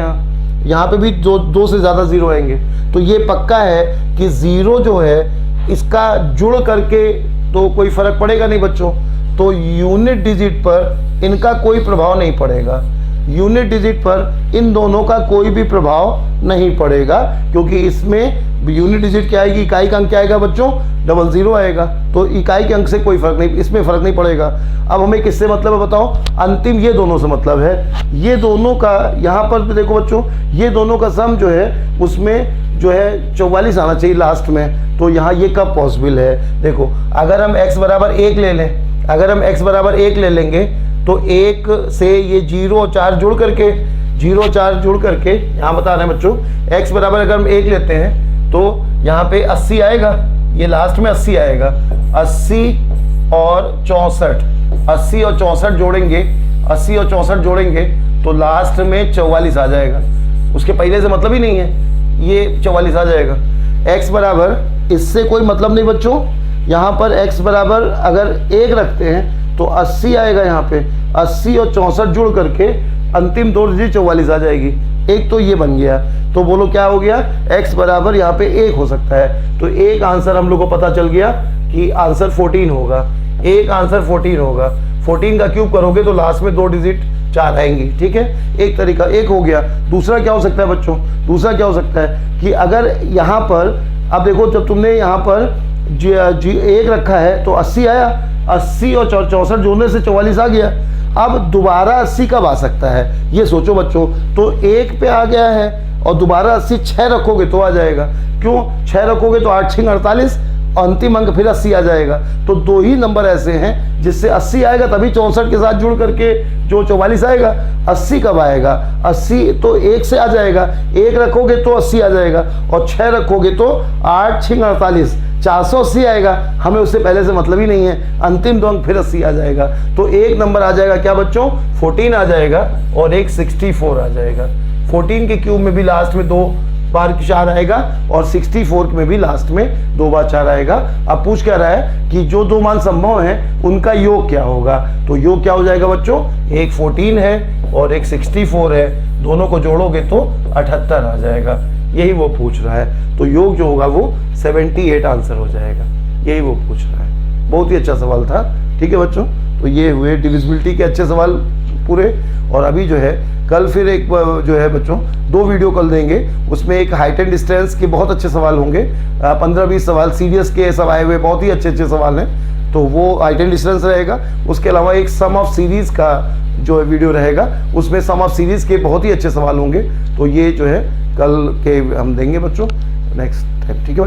यहाँ पे भी दो से ज़्यादा 0 आएंगे। तो ये पक्का है कि 0 जो है इसका जुड़ करके तो कोई फर्क पड़ेगा नहीं बच्चों, तो यूनिट डिजिट पर इनका कोई प्रभाव नहीं पड़ेगा, यूनिट डिजिट पर इन दोनों का कोई भी प्रभाव नहीं पड़ेगा, क्योंकि इसमें यूनिट डिजिट क्या आएगी, इकाई का अंक क्या आएगा बच्चों, 00 आएगा, तो इकाई के अंक से कोई फर्क नहीं, इसमें फर्क नहीं पड़ेगा। अब हमें किससे मतलब है बताओ, अंतिम ये दोनों से मतलब है। ये दोनों का यहाँ पर भी देखो बच्चों, ये दोनों का सम जो है उसमें जो है 44 आना चाहिए लास्ट में। तो यहाँ ये कब पॉसिबल है, देखो अगर हम x बराबर 1 ले लें, अगर हम x बराबर 1 ले लेंगे तो 1 से ये 0 और 4 जुड़ करके, 0 और 4 जुड़ करके यहाँ बता रहे हैं बच्चों, x बराबर अगर हम 1 लेते हैं तो यहाँ पे 80 आएगा, ये लास्ट में 80 आएगा, 80 और 64, 80 और 64 जोड़ेंगे, 80 और 64 जोड़ेंगे तो लास्ट में 44 आ जाएगा, उसके पहले से मतलब ही नहीं है, ये 44 आ जाएगा। x बराबर, इससे कोई मतलब नहीं बच्चों, यहाँ पर x बराबर अगर 1 रखते हैं तो 80 आएगा, यहाँ पे 80 और 64 जुड़ करके अंतिम दो डिजिट 44 आ जाएगी। एक तो ये बन गया, तो बोलो क्या हो गया, x बराबर यहाँ पे 1 हो सकता है। तो एक आंसर हम लोग को पता चल गया कि आंसर 14 होगा, एक आंसर 14 होगा। 14 का क्यूब करोगे तो लास्ट में 2 डिजिट 4 आएंगी, ठीक है, एक तरीका एक हो गया। दूसरा क्या हो सकता है बच्चों, दूसरा क्या हो सकता है कि अगर यहाँ पर, अब देखो जब तुमने यहाँ पर जी 1 रखा है तो 80 आया, 80 और 64 जोड़ने से 44 आ गया। अब दोबारा 80 कब आ सकता है, ये सोचो बच्चों। तो 1 पे आ गया है और दोबारा 80 6 रखोगे तो आ जाएगा, क्यों 6 रखोगे तो 8 6 48, अंतिम अंक फिर 80 आ जाएगा। तो 2 ही नंबर ऐसे हैं जिससे 80 आएगा, तभी 64 के साथ जुड़ करके जो 44 आएगा। 80 कब आएगा, 80 तो 1 से आ जाएगा, 1 रखोगे तो 80 आ जाएगा और 6 रखोगे तो 8 6 48, 480 आएगा। हमें उससे पहले से मतलब ही नहीं है, अंतिम 2 अंक फिर 80 आ जाएगा। तो एक नंबर आ जाएगा क्या बच्चों, 14 आ जाएगा और एक 64 आ जाएगा। 14 के क्यूब में भी लास्ट में 2 बार 4 आएगा और 64 में भी लास्ट में 2 बार 4 आएगा। अब पूछ क्या रहा है कि जो 2 मान संभव हैं उनका योग क्या होगा, तो योग क्या हो जाएगा बच्चों, एक 14 है और एक 64 है, दोनों को जोड़ोगे तो 78 आ जाएगा। यही वो पूछ रहा है, तो योग जो होगा वो 78 आंसर हो जाएगा, यही वो पूछ रहा है। बहुत ही अच्छा सवाल था, ठीक है बच्चों। तो ये हुए डिविजिबिलिटी के अच्छे सवाल पूरे। और अभी जो है कल फिर एक जो है बच्चों 2 वीडियो कल देंगे, उसमें एक हाइट एंड डिस्टेंस के बहुत अच्छे सवाल होंगे, 15-20 सवाल सीरियस के सब आए हुए, बहुत ही अच्छे अच्छे सवाल हैं, तो वो हाइट एंड डिस्टेंस रहेगा। उसके अलावा एक सम ऑफ सीरीज का जो वीडियो रहेगा, उसमें सम ऑफ सीरीज के बहुत ही अच्छे सवाल होंगे। तो ये जो है कल के हम देंगे बच्चों नेक्स्ट टाइम, ठीक है।